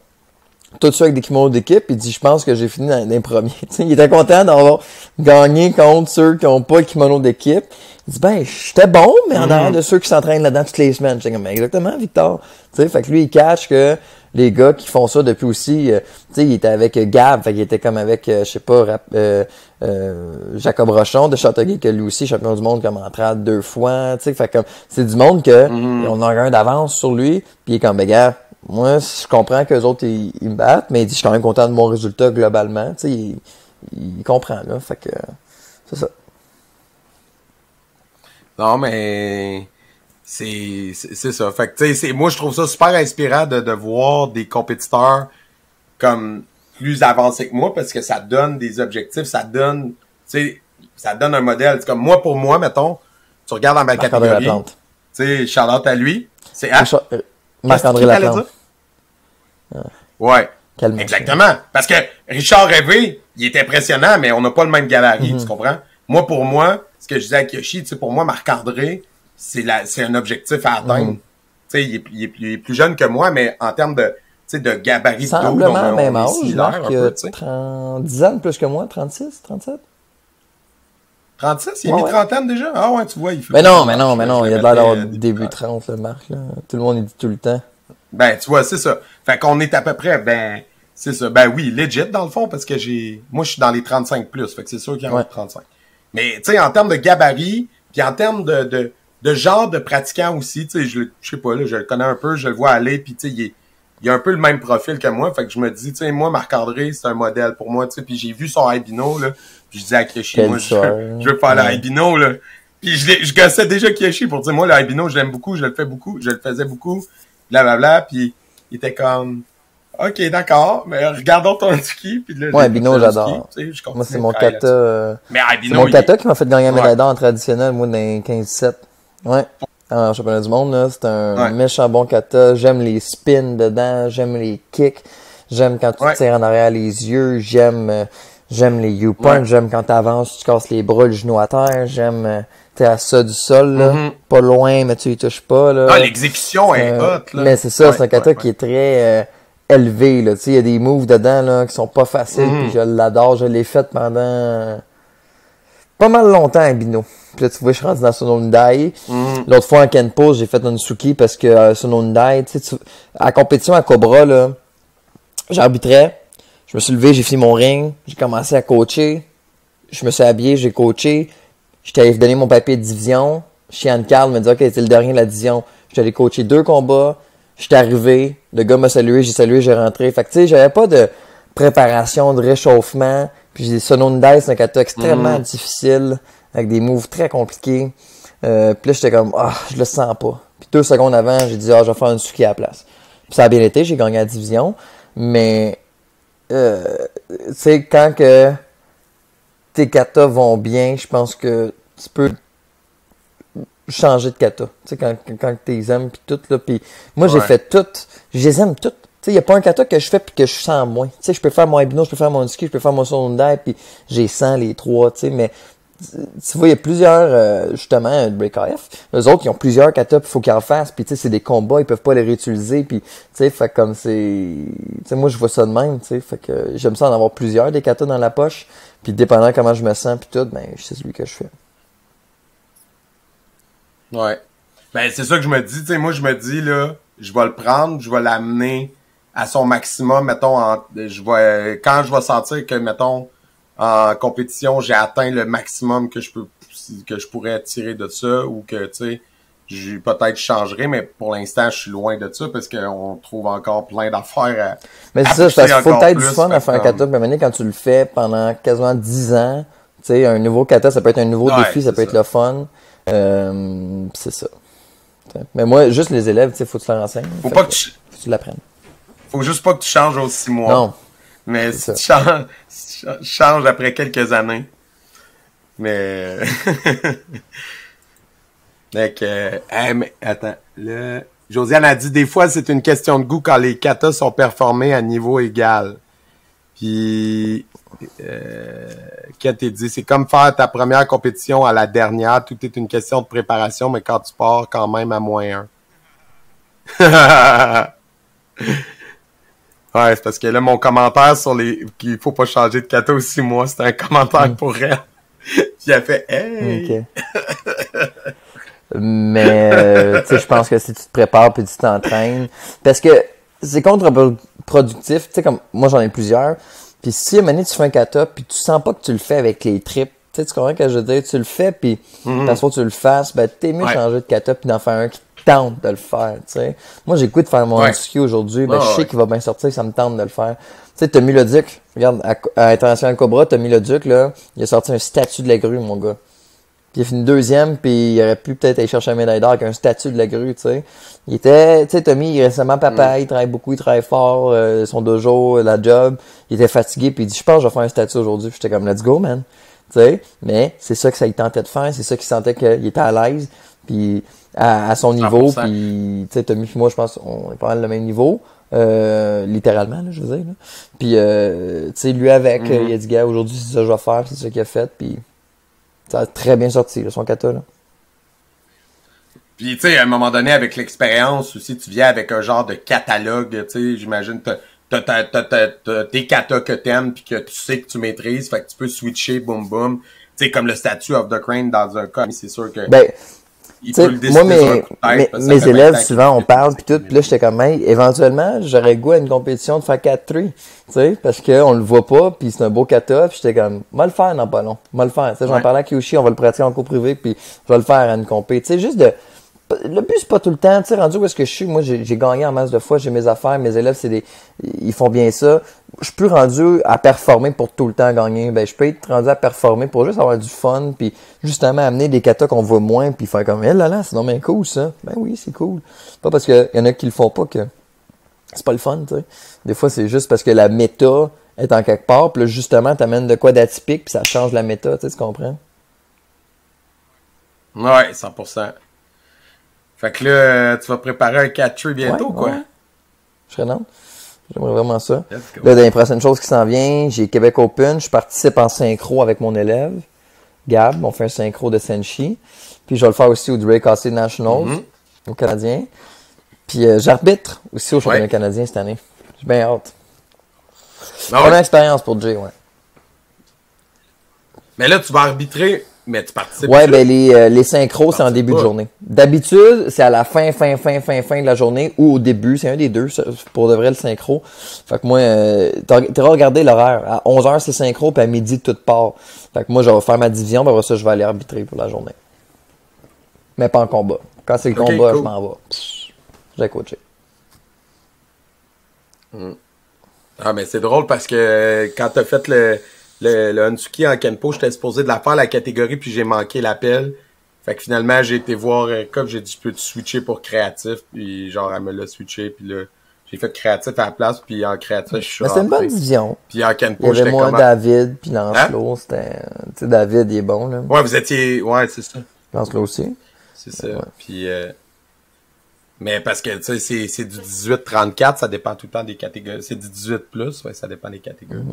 tout ça avec des kimonos d'équipe, il dit, je pense que j'ai fini dans les premiers. Tu sais, il était content d'avoir gagné contre ceux qui ont pas le kimono d'équipe. Il dit, ben, j'étais bon, mais en arrière de ceux qui s'entraînent là-dedans toutes les semaines. J'étais comme, ben, exactement, Victor. Tu sais, fait que lui, il catch que les gars qui font ça depuis aussi, tu sais, il était avec Gab, fait qu'il était comme avec, je sais pas, Jacob Rochon de Châteauguay, que lui aussi, champion du monde, comme en 32 fois, tu sais, fait comme, c'est du monde que, on a un d'avance sur lui, puis il est comme, ben, gars, moi, je comprends qu'eux autres, ils me battent, mais il dit, je suis quand même content de mon résultat globalement. Tu sais, il comprend, là. Fait que, c'est ça. Non, mais c'est ça. Fait que, tu sais, moi, je trouve ça super inspirant de voir des compétiteurs comme plus avancés que moi parce que ça donne des objectifs, ça donne, tu sais, ça donne un modèle. C'est comme moi, pour moi, mettons, tu regardes dans ma Marc-André catégorie, Laplante. tu sais, Charlotte à lui, c'est H. Marc-André Qu'est-ce que t'allais Laplante. dire? Ouais. Quel machin. Exactement. Parce que Richard Révé, il est impressionnant, mais on n'a pas le même gabarit, tu comprends? Moi, pour moi, ce que je disais à Kyoshi, tu sais, pour moi, Marc-André, c'est un objectif à atteindre. Tu sais, il est plus jeune que moi, mais en termes de, tu sais, de gabarit de dos, Semblement même est âge, similaire Marc, un il a peu, tu sais. 10 ans de plus que moi, 36, 37? 36, il a Ouais, mis ouais. trentaine déjà? Ah ouais, tu vois, il fait Mais non, pas mais non, mal. mais non, Je il a le l'air d'avoir mettais, début 30, le Marc, là. Tout le monde, il dit tout le temps. Ben, tu vois, c'est ça. Fait qu'on est à peu près, ben, c'est ça. Ben oui, legit, dans le fond, parce que moi, je suis dans les 35 plus. Fait que c'est sûr qu'il y en a Ouais. 35. Mais, tu sais, en termes de gabarit, puis en termes de genre de pratiquant aussi, tu sais, je sais pas, là, je le connais un peu, je le vois aller, puis tu sais, il a un peu le même profil que moi. Fait que je me dis, tu sais, moi, Marc-André, c'est un modèle pour moi, tu sais. Puis j'ai vu son Ibino, là. Puis je dis à Kyoshi, Quelle moi, soeur. je veux faire le Ouais. Ibino, là. Puis je gossais déjà Kyoshi pour dire, moi, le Ibino, je l'aime beaucoup, je le fais beaucoup, je le faisais beaucoup, blablabla. Puis il était comme, OK, d'accord, mais regardons ton ski. Puis là, Ouais, j'ai Ibino, fait le j'adore. ski, tu sais, je Moi, continue c'est de mon travailler kata, là-dessus. Mais c'est Ibino, mon il kata qui m'a fait gagner la médaille Ouais. d'or en traditionnel, moi, dans les 15-7. Ouais. En championnat du monde, là, c'est un Ouais. méchant bon kata. J'aime les spins dedans, j'aime les kicks, j'aime quand tu Ouais. tires en arrière les yeux, j'aime les U-punch, Ouais. j'aime quand t'avances, tu casses les bras, le genou à terre, j'aime, t'es à ça du sol, là, Mhm. pas loin, mais tu y touches pas, là. Ah, l'exécution est hot, là. Mais c'est ça, Ouais, c'est un kata ouais, qui est très élevé, là. Tu sais, il y a des moves dedans, là, qui sont pas faciles, Mhm. puis je l'adore, je l'ai fait pendant pas mal longtemps à Bino. Puis là, tu vois, je suis rendu dans Sono Hyundai. L'autre fois, en Kenpo, j'ai fait une Suki parce que Sono Hyundai, tu sais, à la compétition à Cobra, là, j'arbitrais. Je me suis levé, j'ai fini mon ring. J'ai commencé à coacher. Je me suis habillé, j'ai coaché. J'étais allé donner mon papier de division. Chian Carl me dit, OK, c'est le dernier de la division. J'étais allé coacher 2 combats. J'étais arrivé. Le gars m'a salué, j'ai rentré. Fait que, tu sais, j'avais pas de préparation, de réchauffement. Puis j'ai Sono Hyundai, c'est un kata extrêmement difficile, avec des moves très compliqués. Puis là, j'étais comme, je le sens pas. Puis 2 secondes avant, j'ai dit, je vais faire une Suki à la place. Puis ça a bien été, j'ai gagné la division. Mais, tu sais, quand que tes katas vont bien, je pense que tu peux changer de kata. Tu sais, quand tu les aimes, puis tout, là. Puis moi, j'ai fait tout. Je les aime toutes. Tu sais, il n'y a pas un kata que je fais puis que je sens moins. Tu sais, je peux faire mon Ebino, je peux faire mon Ski, je peux faire mon Sono Hyundai, puis j'ai sens les 3, tu sais, mais tu vois, il y a plusieurs, justement, Break AF. Eux autres, ils ont plusieurs katas, puis il faut qu'ils en fassent, puis tu sais, c'est des combats, ils peuvent pas les réutiliser, puis tu sais, fait comme c'est... Tu sais, moi, je vois ça de même, tu sais, fait que j'aime ça en avoir plusieurs, des katas dans la poche, puis dépendant comment je me sens, puis tout, ben, c'est celui que je fais. Ouais. Ben, c'est ça que je me dis, tu sais, moi, je me dis, là, je vais le prendre, je vais l'amener à son maximum, mettons, quand je vais sentir que, mettons, en compétition, j'ai atteint le maximum que je pourrais tirer de ça, ou que, tu sais, peut-être changerai, mais pour l'instant, je suis loin de ça, parce qu'on trouve encore plein d'affaires mais c'est ça, il faut peut-être du fun à faire un kata, mais maintenant, quand tu le fais pendant quasiment 10 ans, tu sais, un nouveau kata, ça peut être un nouveau défi, ça peut être le fun. C'est ça. Mais moi, juste les élèves, tu sais, faut que tu leur enseignes. Faut pas que tu l'apprennes. Faut juste pas que tu changes aux 6 mois. Non. Mais si tu changes après quelques années. Mais... Donc, mais attends. Josiane a dit, des fois, c'est une question de goût quand les katas sont performés à niveau égal. Puis... Qui t'a dit, c'est comme faire ta première compétition à la dernière, tout est une question de préparation, mais quand tu pars quand même à -1. Ouais, c'est parce que là, mon commentaire sur qu'il faut pas changer de kata aux 6 mois, c'était un commentaire pour elle. Puis elle fait, hey! Okay. Mais, tu sais, je pense que si tu te prépares puis tu t'entraînes, parce que c'est contre-productif, tu sais, comme moi j'en ai plusieurs. Puis si à un moment donné, tu fais un kata, puis tu sens pas que tu le fais avec les tripes, tu sais, tu comprends ce que je veux dire? Tu le fais, puis parce que tu le fasses, ben t'es mieux de changer de kata puis d'en faire un qui tente de le faire, tu sais. Moi, j'ai goût de faire mon ski aujourd'hui, ben je sais qu'il va bien sortir, ça me tente de le faire. Tu sais, Tommy Leduc, regarde, à International Cobra, Tommy Leduc, là, il a sorti un statut de la grue, mon gars. Puis il a fini 2e, puis il aurait pu peut-être aller chercher un médaille d'or avec un statut de la grue, tu sais. Il était, tu sais, Tommy, il est récemment papa, il travaille beaucoup, il travaille fort, son dojo, la job. Il était fatigué, puis il dit, je pense que je vais faire un statut aujourd'hui. Puis j'étais comme, let's go, man. Tu sais, mais c'est ça que ça il tentait de faire, c'est ça qu'il sentait qu'il était à l'aise, puis à son niveau, 100%. puis tu sais, Tommy puis moi, je pense on est pas mal le même niveau. Littéralement, là, je veux dire. Là. Puis, tu sais, lui avec, il a dit, gars, aujourd'hui, c'est ça que je vais faire, c'est ça qu'il a fait, puis ça a très bien sorti, là, son kata, là. Puis, tu sais, à un moment donné, avec l'expérience aussi, tu viens avec un genre de catalogue, tu sais, j'imagine, t'as tes katas que t'aimes puis que tu sais que tu maîtrises, fait que tu peux switcher, boum, boum. Tu sais, comme le statut of the crane dans un cas, c'est sûr que... Ben, il peut le décider moi, mes élèves, souvent, on parle pis puis tout, puis là, j'étais comme, hey, éventuellement, j'aurais goût à une compétition de faire 4-3, tu sais, parce qu'on le voit pas, puis c'est un beau kata, puis j'étais comme, moi le faire dans pas long, moi le faire, tu sais, j'en parlais à Kyoshi, on va le pratiquer en cours privé, puis je vais le faire à une compé, tu sais, juste de, le but, c'est pas tout le temps, tu sais, rendu où est-ce que je suis, moi, j'ai gagné en masse de fois, j'ai mes affaires, mes élèves, ils font bien ça. Je suis plus rendu à performer pour tout le temps gagner. Ben, je peux être rendu à performer pour juste avoir du fun, puis justement amener des katas qu'on voit moins, puis faire comme, là, c'est non bien cool, ça. Ben oui, c'est cool. Pas parce qu'il y en a qui le font pas que c'est pas le fun, tu sais. Des fois, c'est juste parce que la méta est en quelque part, puis là, justement, t'amènes de quoi d'atypique, puis ça change la méta, tu sais, tu comprends? Ouais, 100%. Fait que là, tu vas préparer un 4-3 bientôt, quoi. Ouais. Je serais non. J'aimerais vraiment ça. Là, dans les prochaines choses qui s'en viennent, j'ai Québec Open. Je participe en synchro avec mon élève, Gab. On fait un synchro de Senshi. Puis je vais le faire aussi au Drake AC Nationals, au Canadien. Puis j'arbitre aussi au championnat canadien cette année. J'ai bien hâte. Première expérience pour Jay, ouais. Mais là, tu vas arbitrer, mais tu participes. Ouais, ben les synchros, c'est en début de pas. journée. D'habitude, c'est à la fin de la journée ou au début. C'est un des deux, pour de vrai, le synchro. Fait que moi, t'auras regardé l'horaire. À 11h, c'est synchro, puis à midi, tout part. Fait que moi, je vais faire ma division, puis après ça, je vais aller arbitrer pour la journée. Mais pas en combat. Quand c'est le combat, cool. Je m'en vais. J'ai coaché. Ah, mais c'est drôle parce que quand t'as fait le Hansuki en Kenpo, j'étais supposé de la faire, la catégorie, puis j'ai manqué l'appel. Fait que finalement, j'ai été voir, comme j'ai dit, je peux te switcher pour créatif, puis genre, elle me l'a switché, puis là, j'ai fait créatif à la place, puis en créatif, je suis rentré. C'était une bonne division. Puis en Kenpo, j'étais moi, David, puis Lancelot, c'était... Tu sais, David, il est bon, là. Ouais, vous étiez... Ouais, c'est ça. Lancelot aussi. C'est ça. Ouais. Puis... Mais parce que, tu sais, c'est du 18-34, ça dépend tout le temps des catégories. C'est du 18+, ouais, ça dépend des catégories.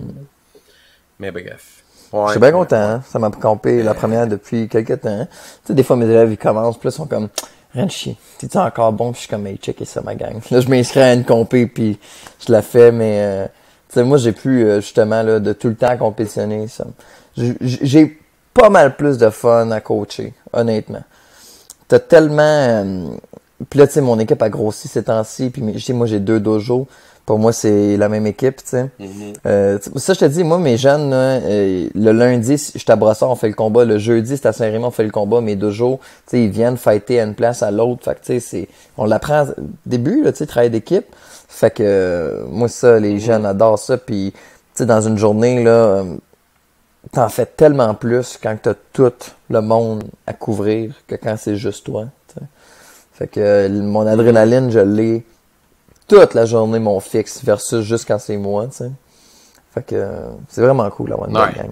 Mais bref. Ouais, je suis bien content, hein? Ça m'a campé la première depuis quelques temps. Tu sais, des fois, mes élèves, ils commencent, puis là, ils sont comme, rien de chier. T'es-tu encore bon? Puis je suis comme, hey, checker ça, ma gang. Là, je m'inscris à une compé, puis je la fais, mais, tu sais, moi, j'ai plus, justement, là, de tout le temps compétitionner. Ça. J'ai pas mal plus de fun à coacher, honnêtement. T'as tellement, puis là, tu sais, mon équipe a grossi ces temps-ci, puis moi, j'ai 2 dojos. Pour moi, c'est la même équipe, tu sais. Ça, je te dis, moi, mes jeunes, là, le lundi, je suis à Brossard, on fait le combat. Le jeudi, c'est à Saint-Raymond, on fait le combat. Mes dojos, tu sais, ils viennent fighter à une place à l'autre. Fait que, tu sais, on l'apprend au début, là, tu sais, travail d'équipe. Fait que, moi, ça, les jeunes adorent ça. Puis, tu sais, dans une journée, là, t'en fais tellement plus quand t'as tout le monde à couvrir que quand c'est juste toi, tu sais. Fait que, mon adrénaline, je l'ai toute la journée, mon fixe, versus juste quand c'est moi, tu sais. Fait que c'est vraiment cool d'avoir une bonne gang.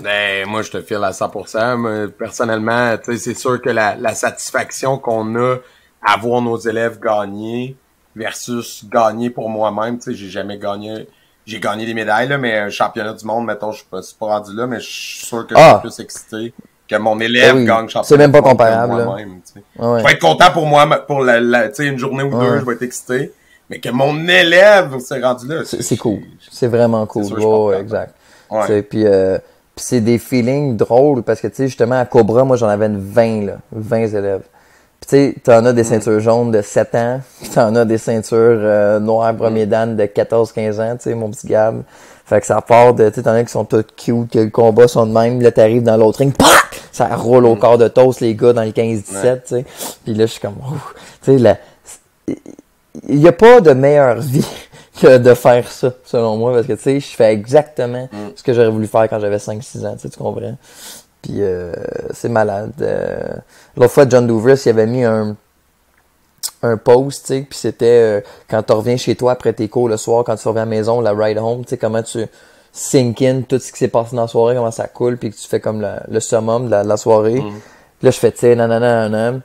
Ben, moi, je te file à 100%. Mais, personnellement, tu sais, c'est sûr que la satisfaction qu'on a à voir nos élèves gagner versus gagner pour moi-même, tu sais, j'ai jamais gagné. J'ai gagné des médailles, là, mais un championnat du monde, mettons, je suis pas rendu là, mais je suis sûr que je suis plus excité que mon élève gagne championnat. C'est même pas comparable. Moi-même, je vais être content pour moi, pour tu sais, une journée ou deux, je vais être excité. Mais que mon élève s'est rendu là. C'est cool. C'est vraiment cool. Ouais, exact. Puis c'est des feelings drôles parce que, tu sais, justement, à Cobra, moi, j'en avais une 20 élèves. Puis, tu sais, t'en as des ceintures jaunes de 7 ans, puis t'en as des ceintures noires premier dan de 14-15 ans, tu sais, mon petit Gab. Fait que ça part de, tu sais, t'en as qui sont tous cute, que le combat sont de même, là, t'arrives dans l'autre ring, PAC! Ça roule au corps de toast, les gars, dans le 15-17, tu sais. Puis là, je suis comme, tu sais, il y a pas de meilleure vie que de faire ça, selon moi, parce que, tu sais, je fais exactement ce que j'aurais voulu faire quand j'avais 5-6 ans, tu comprends? Puis c'est malade. L'autre fois, John Douvres, il avait mis un post, tu sais, puis c'était quand tu reviens chez toi après tes cours le soir, quand tu reviens à la maison, la ride home, tu sais, comment tu sink in tout ce qui s'est passé dans la soirée, comment ça coule, puis que tu fais comme le summum de la soirée. Puis là, je fais, tu sais, nanana.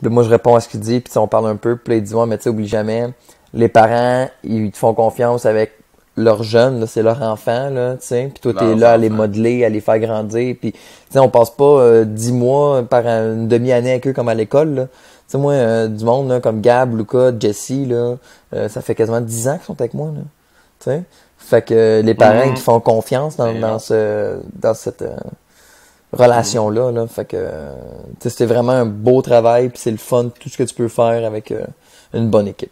Puis moi, je réponds à ce qu'il dit, puis on parle un peu, puis là, il dit, ouais, mais tu sais, oublie jamais, les parents, ils te font confiance avec leurs jeunes, là, c'est leur enfant, là, tu sais, puis toi, t'es là à les modeler, à les faire grandir, puis, tu sais, on passe pas 10 mois par une demi-année avec eux comme à l'école, là. Tu sais, moi, du monde, là, comme Gab, Luca, Jesse, là, ça fait quasiment 10 ans qu'ils sont avec moi, là, tu sais. Fait que les parents, ils te font confiance dans cette relation-là, là. Fait que, tu sais, c'était vraiment un beau travail, puis c'est le fun, tout ce que tu peux faire avec une bonne équipe.